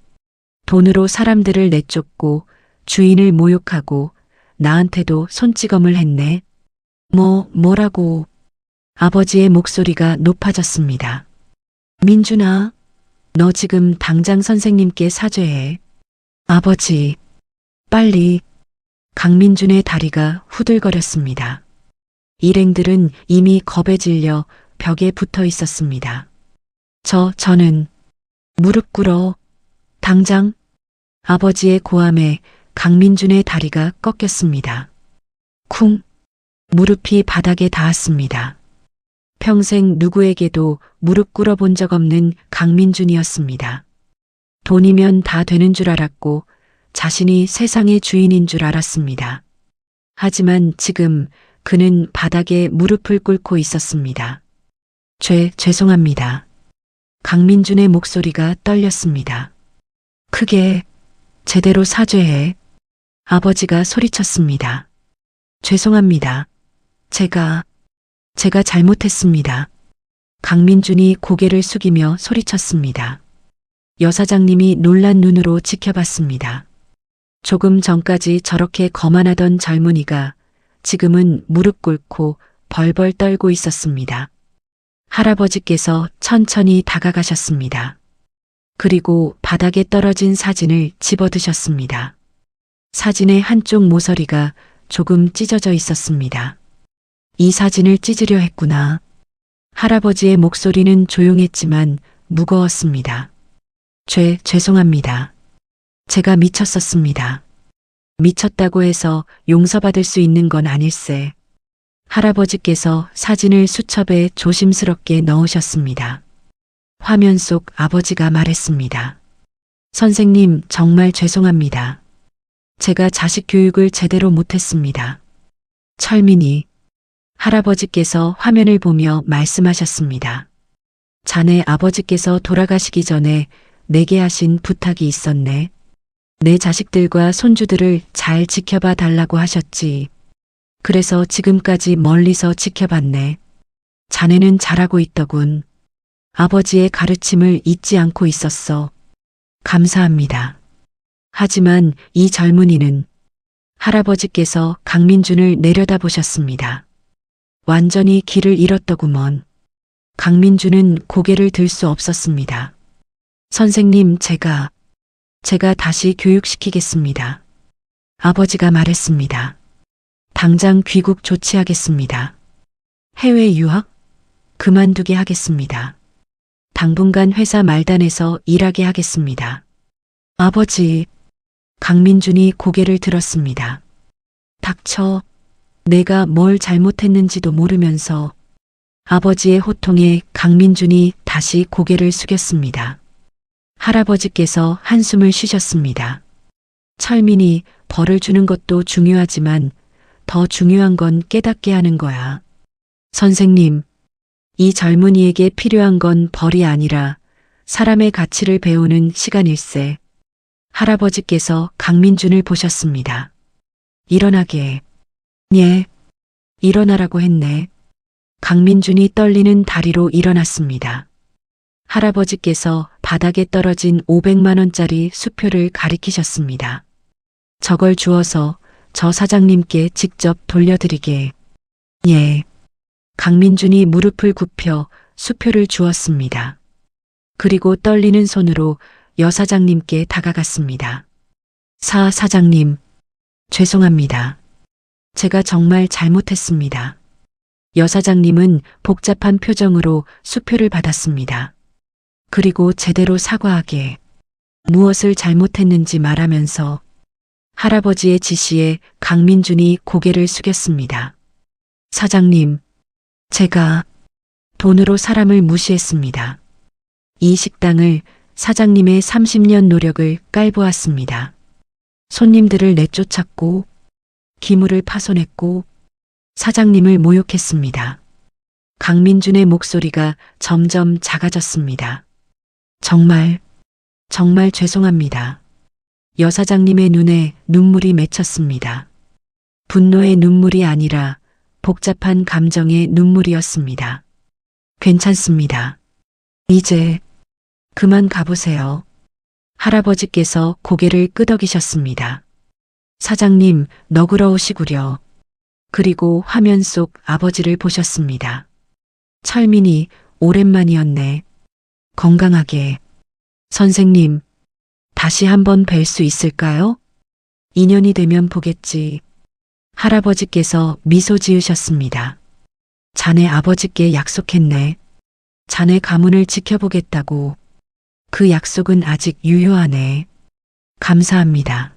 돈으로 사람들을 내쫓고 주인을 모욕하고 나한테도 손찌검을 했네. 뭐라고. 아버지의 목소리가 높아졌습니다. 민준아, 너 지금 당장 선생님께 사죄해. 아버지, 빨리. 강민준의 다리가 후들거렸습니다. 일행들은 이미 겁에 질려 벽에 붙어 있었습니다. 저는 무릎 꿇어. 당장. 아버지의 고함에 강민준의 다리가 꺾였습니다. 쿵. 무릎이 바닥에 닿았습니다. 평생 누구에게도 무릎 꿇어본 적 없는 강민준이었습니다. 돈이면 다 되는 줄 알았고 자신이 세상의 주인인 줄 알았습니다. 하지만 지금 그는 바닥에 무릎을 꿇고 있었습니다. 죄송합니다. 강민준의 목소리가 떨렸습니다. 크게, 제대로 사죄해. 아버지가 소리쳤습니다. 죄송합니다. 제가 잘못했습니다. 강민준이 고개를 숙이며 소리쳤습니다. 여사장님이 놀란 눈으로 지켜봤습니다. 조금 전까지 저렇게 거만하던 젊은이가 지금은 무릎 꿇고 벌벌 떨고 있었습니다. 할아버지께서 천천히 다가가셨습니다. 그리고 바닥에 떨어진 사진을 집어드셨습니다. 사진의 한쪽 모서리가 조금 찢어져 있었습니다. 이 사진을 찢으려 했구나. 할아버지의 목소리는 조용했지만 무거웠습니다. 죄송합니다. 제가 미쳤었습니다. 미쳤다고 해서 용서받을 수 있는 건 아닐세. 할아버지께서 사진을 수첩에 조심스럽게 넣으셨습니다. 화면 속 아버지가 말했습니다. 선생님, 정말 죄송합니다. 제가 자식 교육을 제대로 못했습니다. 철민이. 할아버지께서 화면을 보며 말씀하셨습니다. 자네 아버지께서 돌아가시기 전에 내게 하신 부탁이 있었네. 내 자식들과 손주들을 잘 지켜봐 달라고 하셨지. 그래서 지금까지 멀리서 지켜봤네. 자네는 잘하고 있더군. 아버지의 가르침을 잊지 않고 있었어. 감사합니다. 하지만 이 젊은이는. 할아버지께서 강민준을 내려다보셨습니다. 완전히 길을 잃었더구먼. 강민준은 고개를 들 수 없었습니다. 선생님, 제가 다시 교육시키겠습니다. 아버지가 말했습니다. 당장 귀국 조치하겠습니다. 해외 유학? 그만두게 하겠습니다. 당분간 회사 말단에서 일하게 하겠습니다. 아버지. 강민준이 고개를 들었습니다. 닥쳐. 내가 뭘 잘못했는지도 모르면서. 아버지의 호통에 강민준이 다시 고개를 숙였습니다. 할아버지께서 한숨을 쉬셨습니다. 철민이, 벌을 주는 것도 중요하지만 더 중요한 건 깨닫게 하는 거야. 선생님, 이 젊은이에게 필요한 건 벌이 아니라 사람의 가치를 배우는 시간일세. 할아버지께서 강민준을 보셨습니다. 일어나게. 예. 일어나라고 했네. 강민준이 떨리는 다리로 일어났습니다. 할아버지께서 바닥에 떨어진 500만 원짜리 수표를 가리키셨습니다. 저걸 주어서 저 사장님께 직접 돌려드리게. 예. 강민준이 무릎을 굽혀 수표를 주었습니다. 그리고 떨리는 손으로 여 사장님께 다가갔습니다. 사 사장님, 죄송합니다. 제가 정말 잘못했습니다. 여 사장님은 복잡한 표정으로 수표를 받았습니다. 그리고 제대로 사과하게 무엇을 잘못했는지 말하면서 할아버지의 지시에 강민준이 고개를 숙였습니다. 사장님, 제가 돈으로 사람을 무시했습니다. 이 식당을 사장님의 30년 노력을 깔보았습니다. 손님들을 내쫓았고, 기물을 파손했고, 사장님을 모욕했습니다. 강민준의 목소리가 점점 작아졌습니다. 정말 죄송합니다. 여 사장님의 눈에 눈물이 맺혔습니다. 분노의 눈물이 아니라 복잡한 감정의 눈물이었습니다. 괜찮습니다. 이제 그만 가보세요. 할아버지께서 고개를 끄덕이셨습니다. 사장님, 너그러우시구려. 그리고 화면 속 아버지를 보셨습니다. 철민이 오랜만이었네. 건강하게. 선생님, 다시 한번 뵐 수 있을까요? 인연이 되면 보겠지. 할아버지께서 미소 지으셨습니다. 자네 아버지께 약속했네. 자네 가문을 지켜보겠다고. 그 약속은 아직 유효하네. 감사합니다.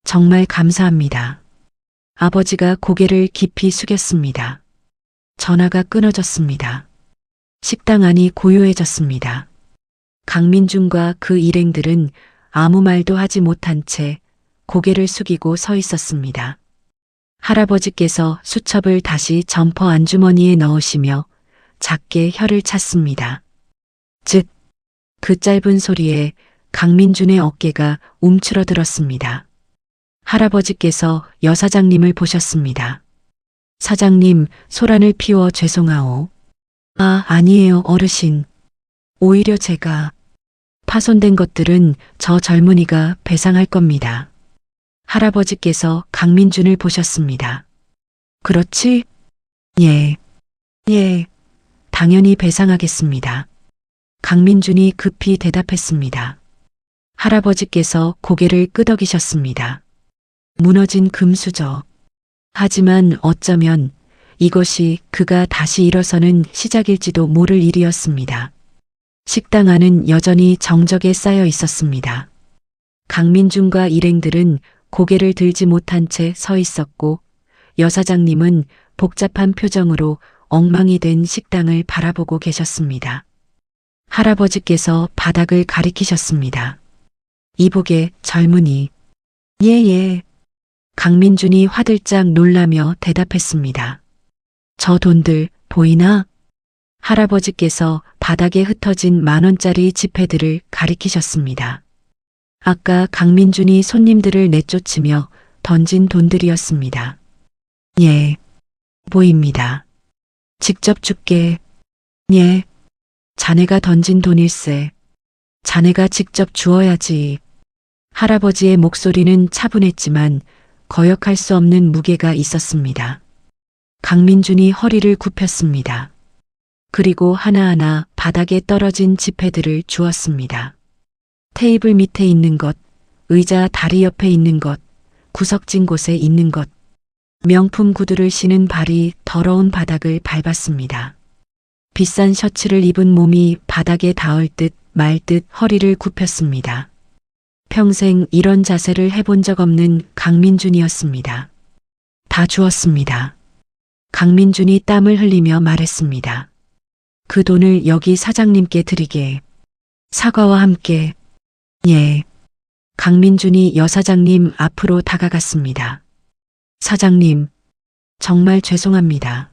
정말 감사합니다. 아버지가 고개를 깊이 숙였습니다. 전화가 끊어졌습니다. 식당 안이 고요해졌습니다. 강민준과 그 일행들은 아무 말도 하지 못한 채 고개를 숙이고 서 있었습니다. 할아버지께서 수첩을 다시 점퍼 안주머니에 넣으시며 작게 혀를 찼습니다. 즉, 그 짧은 소리에 강민준의 어깨가 움츠러들었습니다. 할아버지께서 여 사장님을 보셨습니다. 사장님, 소란을 피워 죄송하오. 아니에요, 어르신. 오히려 제가 파손된 것들은 저 젊은이가 배상할 겁니다. 할아버지께서 강민준을 보셨습니다. 그렇지? 예. 당연히 배상하겠습니다. 강민준이 급히 대답했습니다. 할아버지께서 고개를 끄덕이셨습니다. 무너진 금수저. 하지만 어쩌면 이것이 그가 다시 일어서는 시작일지도 모를 일이었습니다. 식당 안은 여전히 정적에 쌓여 있었습니다. 강민준과 일행들은 고개를 들지 못한 채 서 있었고, 여 사장님은 복잡한 표정으로 엉망이 된 식당을 바라보고 계셨습니다. 할아버지께서 바닥을 가리키셨습니다. 이복의 젊은이. 예. 강민준이 화들짝 놀라며 대답했습니다. 저 돈들 보이나? 할아버지께서 바닥에 흩어진 10,000원짜리 지폐들을 가리키셨습니다. 아까 강민준이 손님들을 내쫓으며 던진 돈들이었습니다. 예, 보입니다. 직접 줄게. 예, 자네가 던진 돈일세. 자네가 직접 주어야지. 할아버지의 목소리는 차분했지만 거역할 수 없는 무게가 있었습니다. 강민준이 허리를 굽혔습니다. 그리고 하나하나 바닥에 떨어진 지폐들을 주었습니다. 테이블 밑에 있는 것, 의자 다리 옆에 있는 것, 구석진 곳에 있는 것, 명품 구두를 신은 발이 더러운 바닥을 밟았습니다. 비싼 셔츠를 입은 몸이 바닥에 닿을 듯 말 듯 허리를 굽혔습니다. 평생 이런 자세를 해본 적 없는 강민준이었습니다. 다 주었습니다. 강민준이 땀을 흘리며 말했습니다. 그 돈을 여기 사장님께 드리게. 사과와 함께. 예. 강민준이 여 사장님 앞으로 다가갔습니다. 사장님, 정말 죄송합니다.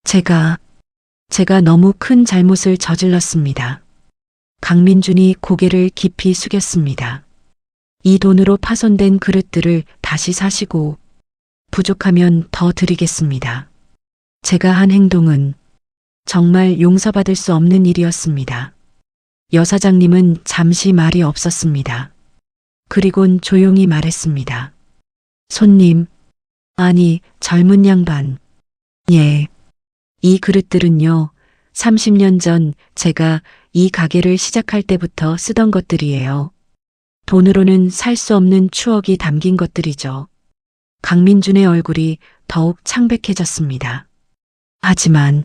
제가 너무 큰 잘못을 저질렀습니다. 강민준이 고개를 깊이 숙였습니다. 이 돈으로 파손된 그릇들을 다시 사시고 부족하면 더 드리겠습니다. 제가 한 행동은 정말 용서받을 수 없는 일이었습니다. 여사장님은 잠시 말이 없었습니다. 그리곤 조용히 말했습니다. 손님, 아니, 젊은 양반. 예. 이 그릇들은요, 30년 전 제가 이 가게를 시작할 때부터 쓰던 것들이에요. 돈으로는 살 수 없는 추억이 담긴 것들이죠. 강민준의 얼굴이 더욱 창백해졌습니다. 하지만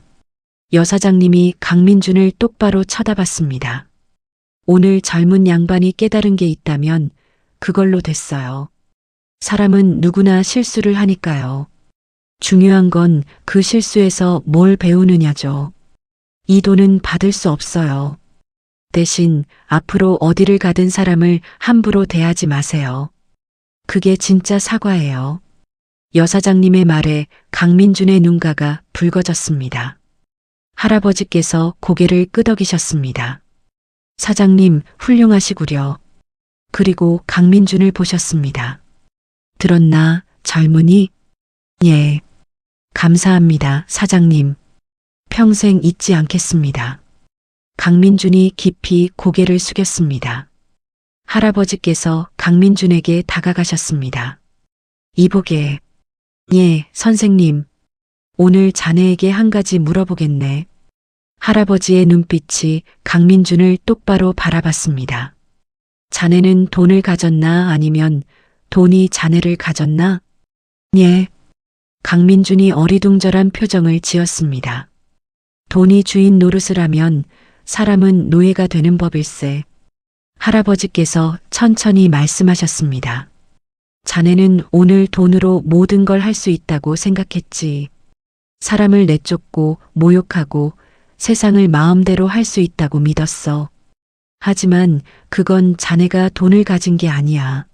여사장님이 강민준을 똑바로 쳐다봤습니다. 오늘 젊은 양반이 깨달은 게 있다면 그걸로 됐어요. 사람은 누구나 실수를 하니까요. 중요한 건 그 실수에서 뭘 배우느냐죠. 이 돈은 받을 수 없어요. 대신 앞으로 어디를 가든 사람을 함부로 대하지 마세요. 그게 진짜 사과예요. 여사장님의 말에 강민준의 눈가가 붉어졌습니다. 할아버지께서 고개를 끄덕이셨습니다. 사장님, 훌륭하시구려. 그리고 강민준을 보셨습니다. 들었나, 젊은이? 예. 감사합니다, 사장님. 평생 잊지 않겠습니다. 강민준이 깊이 고개를 숙였습니다. 할아버지께서 강민준에게 다가가셨습니다. 이보게. 예, 선생님. 오늘 자네에게 한 가지 물어보겠네. 할아버지의 눈빛이 강민준을 똑바로 바라봤습니다. 자네는 돈을 가졌나 아니면 돈이 자네를 가졌나? 예. 강민준이 어리둥절한 표정을 지었습니다. 돈이 주인 노릇을 하면 사람은 노예가 되는 법일세. 할아버지께서 천천히 말씀하셨습니다. 자네는 오늘 돈으로 모든 걸 할 수 있다고 생각했지. 사람을 내쫓고 모욕하고 세상을 마음대로 할 수 있다고 믿었어. 하지만 그건 자네가 돈을 가진 게 아니야.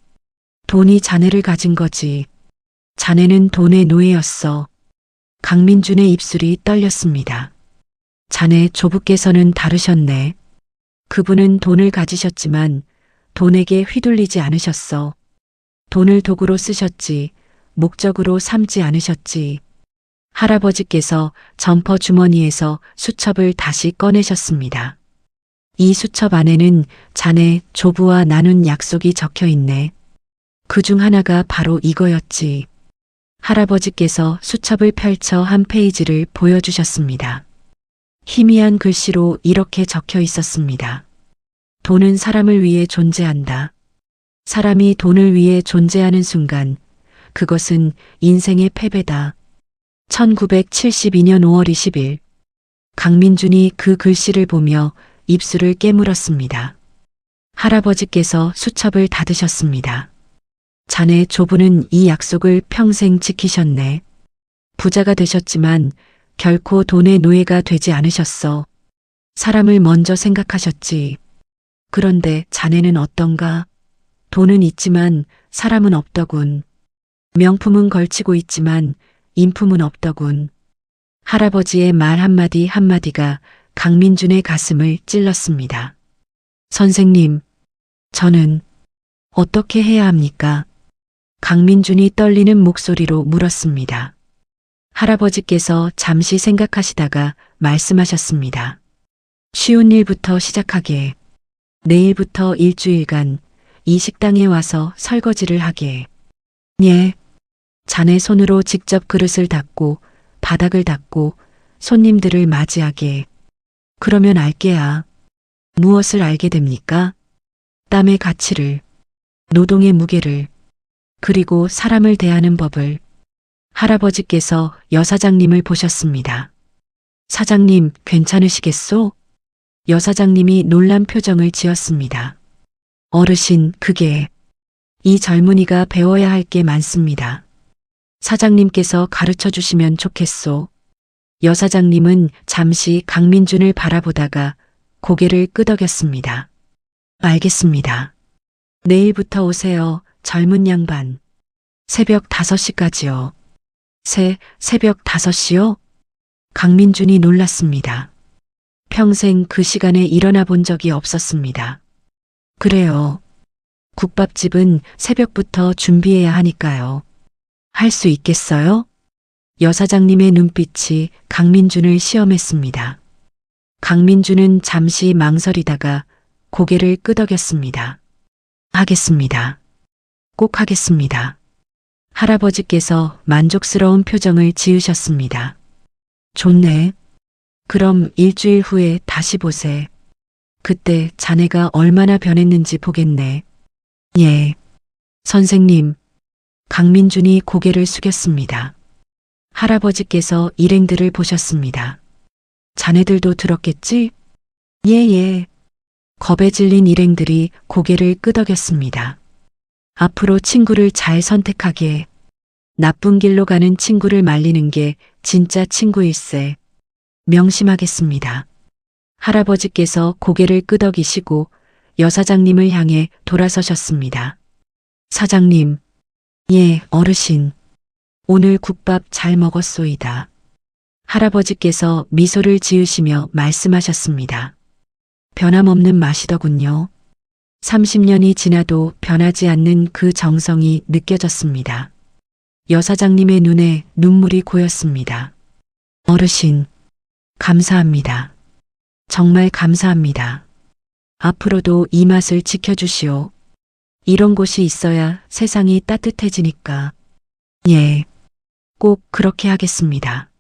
돈이 자네를 가진 거지. 자네는 돈의 노예였어. 강민준의 입술이 떨렸습니다. 자네 조부께서는 다르셨네. 그분은 돈을 가지셨지만 돈에게 휘둘리지 않으셨어. 돈을 도구로 쓰셨지, 목적으로 삼지 않으셨지. 할아버지께서 점퍼 주머니에서 수첩을 다시 꺼내셨습니다. 이 수첩 안에는 자네 조부와 나눈 약속이 적혀 있네. 그중 하나가 바로 이거였지. 할아버지께서 수첩을 펼쳐 한 페이지를 보여주셨습니다. 희미한 글씨로 이렇게 적혀 있었습니다. 돈은 사람을 위해 존재한다. 사람이 돈을 위해 존재하는 순간 그것은 인생의 패배다. 1972년 5월 20일 강민준이 그 글씨를 보며 입술을 깨물었습니다. 할아버지께서 수첩을 닫으셨습니다. 자네 조부는 이 약속을 평생 지키셨네. 부자가 되셨지만 결코 돈의 노예가 되지 않으셨어. 사람을 먼저 생각하셨지. 그런데 자네는 어떤가? 돈은 있지만 사람은 없더군. 명품은 걸치고 있지만 인품은 없더군. 할아버지의 말 한마디 한마디가 강민준의 가슴을 찔렀습니다. 선생님, 저는 어떻게 해야 합니까? 강민준이 떨리는 목소리로 물었습니다. 할아버지께서 잠시 생각하시다가 말씀하셨습니다. 쉬운 일부터 시작하게. 내일부터 일주일간 이 식당에 와서 설거지를 하게. 예. 자네 손으로 직접 그릇을 닦고 바닥을 닦고 손님들을 맞이하게. 그러면 알게야. 무엇을 알게 됩니까? 땀의 가치를, 노동의 무게를, 그리고 사람을 대하는 법을. 할아버지께서 여사장님을 보셨습니다. 사장님, 괜찮으시겠소? 여사장님이 놀란 표정을 지었습니다. 어르신, 그게 이 젊은이가 배워야 할 게 많습니다. 사장님께서 가르쳐 주시면 좋겠소. 여사장님은 잠시 강민준을 바라보다가 고개를 끄덕였습니다. 알겠습니다. 내일부터 오세요, 젊은 양반. 새벽 5시까지요. 새벽 5시요? 강민준이 놀랐습니다. 평생 그 시간에 일어나 본 적이 없었습니다. 그래요. 국밥집은 새벽부터 준비해야 하니까요. 할 수 있겠어요? 여사장님의 눈빛이 강민준을 시험했습니다. 강민준은 잠시 망설이다가 고개를 끄덕였습니다. 하겠습니다. 꼭 하겠습니다. 할아버지께서 만족스러운 표정을 지으셨습니다. 좋네. 그럼 일주일 후에 다시 보세. 그때 자네가 얼마나 변했는지 보겠네. 예. 선생님. 강민준이 고개를 숙였습니다. 할아버지께서 일행들을 보셨습니다. 자네들도 들었겠지? 예. 겁에 질린 일행들이 고개를 끄덕였습니다. 앞으로 친구를 잘 선택하게. 나쁜 길로 가는 친구를 말리는 게 진짜 친구일세. 명심하겠습니다. 할아버지께서 고개를 끄덕이시고 여사장님을 향해 돌아서셨습니다. 사장님. 예, 어르신. 오늘 국밥 잘 먹었소이다. 할아버지께서 미소를 지으시며 말씀하셨습니다. 변함없는 맛이더군요. 30년이 지나도 변하지 않는 그 정성이 느껴졌습니다. 여사장님의 눈에 눈물이 고였습니다. 어르신, 감사합니다. 정말 감사합니다. 앞으로도 이 맛을 지켜주시오. 이런 곳이 있어야 세상이 따뜻해지니까. 예, 꼭 그렇게 하겠습니다.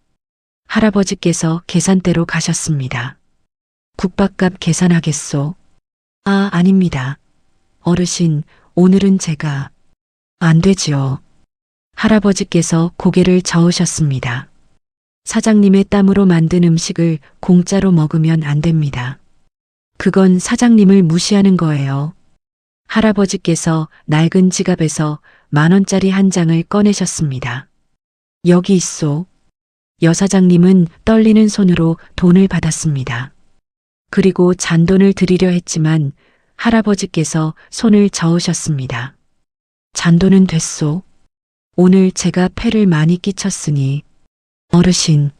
할아버지께서 계산대로 가셨습니다. 국밥값 계산하겠소? 아닙니다. 어르신, 오늘은 제가. 안 되지요. 할아버지께서 고개를 저으셨습니다. 사장님의 땀으로 만든 음식을 공짜로 먹으면 안 됩니다. 그건 사장님을 무시하는 거예요. 할아버지께서 낡은 지갑에서 10,000원짜리 한 장을 꺼내셨습니다. 여기 있소. 여사장님은 떨리는 손으로 돈을 받았습니다. 그리고 잔돈을 드리려 했지만 할아버지께서 손을 저으셨습니다. 잔돈은 됐소. 오늘 제가 폐를 많이 끼쳤으니. 어르신.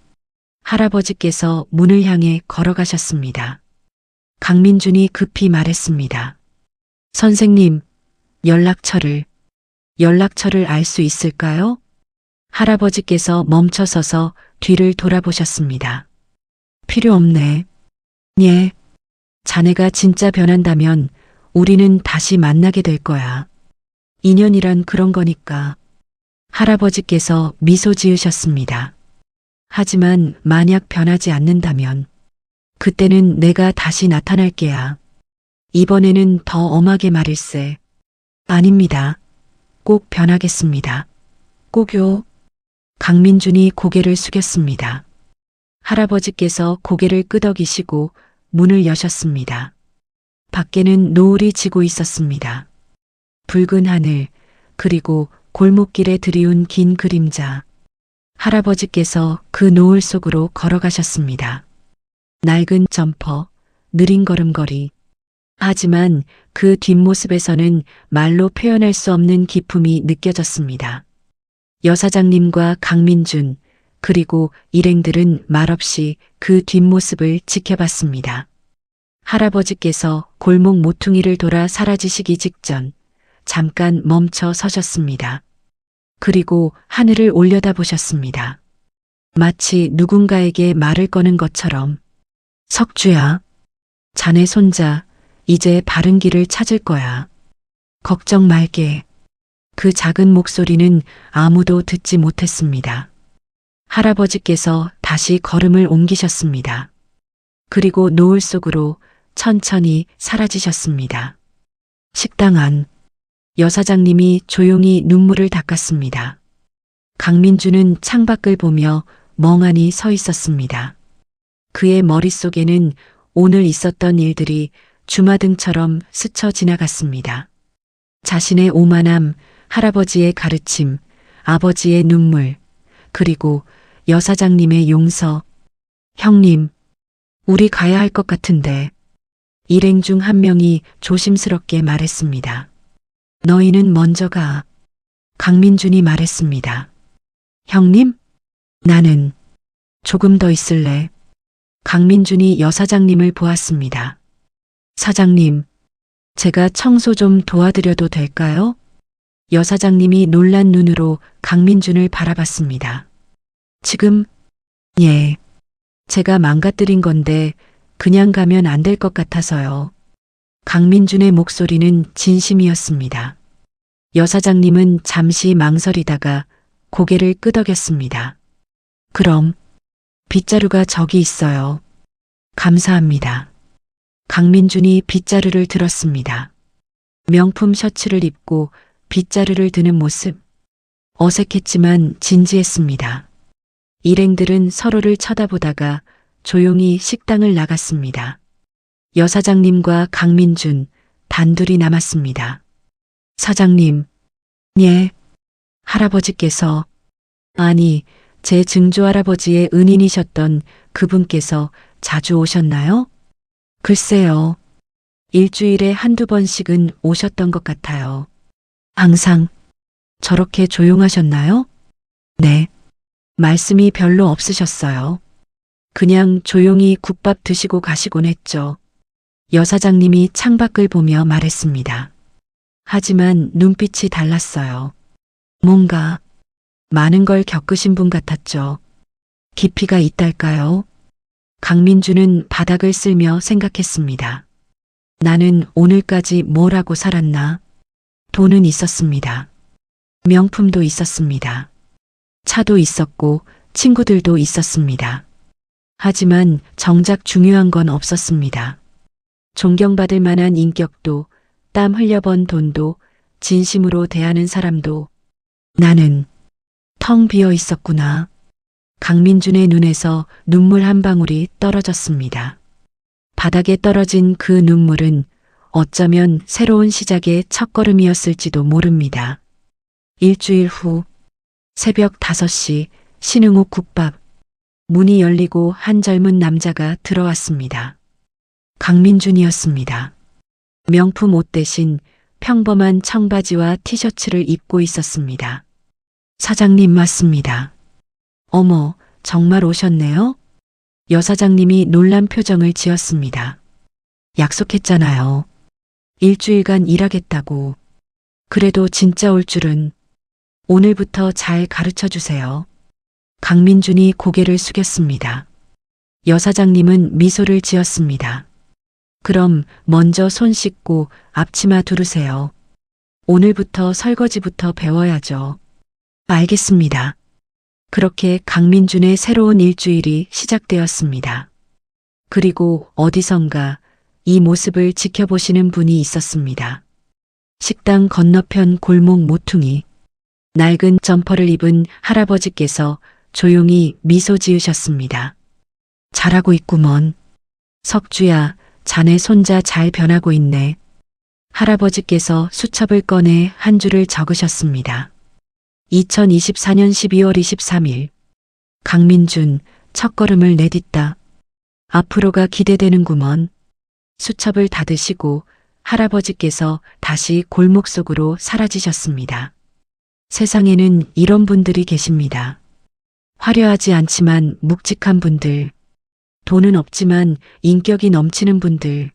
할아버지께서 문을 향해 걸어가셨습니다. 강민준이 급히 말했습니다. 선생님, 연락처를 알 수 있을까요? 할아버지께서 멈춰서서 뒤를 돌아보셨습니다. 필요 없네. 예. 자네가 진짜 변한다면 우리는 다시 만나게 될 거야. 인연이란 그런 거니까. 할아버지께서 미소 지으셨습니다. 하지만 만약 변하지 않는다면 그때는 내가 다시 나타날 게야. 이번에는 더 엄하게 말일세. 아닙니다. 꼭 변하겠습니다. 꼭요. 강민준이 고개를 숙였습니다. 할아버지께서 고개를 끄덕이시고 문을 여셨습니다. 밖에는 노을이 지고 있었습니다. 붉은 하늘, 그리고 골목길에 드리운 긴 그림자. 할아버지께서 그 노을 속으로 걸어가셨습니다. 낡은 점퍼, 느린 걸음걸이. 하지만 그 뒷모습에서는 말로 표현할 수 없는 기품이 느껴졌습니다. 여사장님과 강민준, 그리고 일행들은 말없이 그 뒷모습을 지켜봤습니다. 할아버지께서 골목 모퉁이를 돌아 사라지시기 직전 잠깐 멈춰 서셨습니다. 그리고 하늘을 올려다보셨습니다. 마치 누군가에게 말을 거는 것처럼. 석주야, 자네 손자 이제 바른 길을 찾을 거야. 걱정 말게. 그 작은 목소리는 아무도 듣지 못했습니다. 할아버지께서 다시 걸음을 옮기셨습니다. 그리고 노을 속으로 천천히 사라지셨습니다. 식당 안, 여사장님이 조용히 눈물을 닦았습니다. 강민준은 창밖을 보며 멍하니 서 있었습니다. 그의 머릿속에는 오늘 있었던 일들이 주마등처럼 스쳐 지나갔습니다. 자신의 오만함, 할아버지의 가르침, 아버지의 눈물, 그리고 여사장님의 용서. 형님, 우리 가야 할 것 같은데. 일행 중 한 명이 조심스럽게 말했습니다. 너희는 먼저 가. 강민준이 말했습니다. 형님? 나는 조금 더 있을래. 강민준이 여사장님을 보았습니다. 사장님, 제가 청소 좀 도와드려도 될까요? 여사장님이 놀란 눈으로 강민준을 바라봤습니다. 지금? 예. 제가 망가뜨린 건데 그냥 가면 안 될 것 같아서요. 강민준의 목소리는 진심이었습니다. 여사장님은 잠시 망설이다가 고개를 끄덕였습니다. 그럼 빗자루가 저기 있어요. 감사합니다. 강민준이 빗자루를 들었습니다. 명품 셔츠를 입고 빗자루를 드는 모습. 어색했지만 진지했습니다. 일행들은 서로를 쳐다보다가 조용히 식당을 나갔습니다. 여사장님과 강민준 단둘이 남았습니다. 사장님, 예. 할아버지께서, 아니, 제 증조할아버지의 은인이셨던 그분께서 자주 오셨나요? 글쎄요. 일주일에 한두 번씩은 오셨던 것 같아요. 항상 저렇게 조용하셨나요? 네. 말씀이 별로 없으셨어요. 그냥 조용히 국밥 드시고 가시곤 했죠. 여사장님이 창밖을 보며 말했습니다. 하지만 눈빛이 달랐어요. 뭔가 많은 걸 겪으신 분 같았죠. 깊이가 있달까요? 강민주는 바닥을 쓸며 생각했습니다. 나는 오늘까지 뭘 하고 살았나? 돈은 있었습니다. 명품도 있었습니다. 차도 있었고 친구들도 있었습니다. 하지만 정작 중요한 건 없었습니다. 존경받을 만한 인격도, 땀 흘려번 돈도, 진심으로 대하는 사람도. 나는 텅 비어 있었구나. 강민준의 눈에서 눈물 한 방울이 떨어졌습니다. 바닥에 떨어진 그 눈물은 어쩌면 새로운 시작의 첫걸음이었을지도 모릅니다. 일주일 후 새벽 5시 신흥옥 국밥. 문이 열리고 한 젊은 남자가 들어왔습니다. 강민준이었습니다. 명품 옷 대신 평범한 청바지와 티셔츠를 입고 있었습니다. 사장님 맞습니다. 어머, 정말 오셨네요? 여사장님이 놀란 표정을 지었습니다. 약속했잖아요. 일주일간 일하겠다고. 그래도 진짜 올 줄은. 오늘부터 잘 가르쳐 주세요. 강민준이 고개를 숙였습니다. 여사장님은 미소를 지었습니다. 그럼 먼저 손 씻고 앞치마 두르세요. 오늘부터 설거지부터 배워야죠. 알겠습니다. 그렇게 강민준의 새로운 일주일이 시작되었습니다. 그리고 어디선가 이 모습을 지켜보시는 분이 있었습니다. 식당 건너편 골목 모퉁이. 낡은 점퍼를 입은 할아버지께서 조용히 미소 지으셨습니다. 잘하고 있구먼. 석주야, 자네 손자 잘 변하고 있네. 할아버지께서 수첩을 꺼내 한 줄을 적으셨습니다. 2024년 12월 23일. 강민준, 첫걸음을 내딛다. 앞으로가 기대되는구먼. 수첩을 닫으시고 할아버지께서 다시 골목 속으로 사라지셨습니다. 세상에는 이런 분들이 계십니다. 화려하지 않지만 묵직한 분들. 돈은 없지만 인격이 넘치는 분들.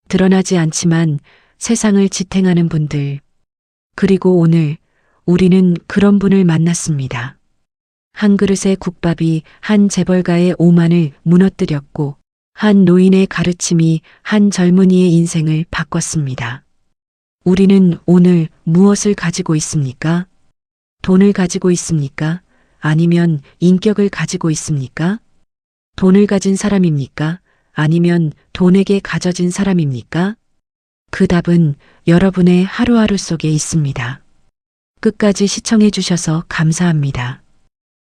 드러나지 않지만 세상을 지탱하는 분들. 그리고 오늘 우리는 그런 분을 만났습니다. 한 그릇의 국밥이 한 재벌가의 오만을 무너뜨렸고 한 노인의 가르침이 한 젊은이의 인생을 바꿨습니다. 우리는 오늘 무엇을 가지고 있습니까? 돈을 가지고 있습니까? 아니면 인격을 가지고 있습니까? 돈을 가진 사람입니까? 아니면 돈에게 가져진 사람입니까? 그 답은 여러분의 하루하루 속에 있습니다. 끝까지 시청해 주셔서 감사합니다.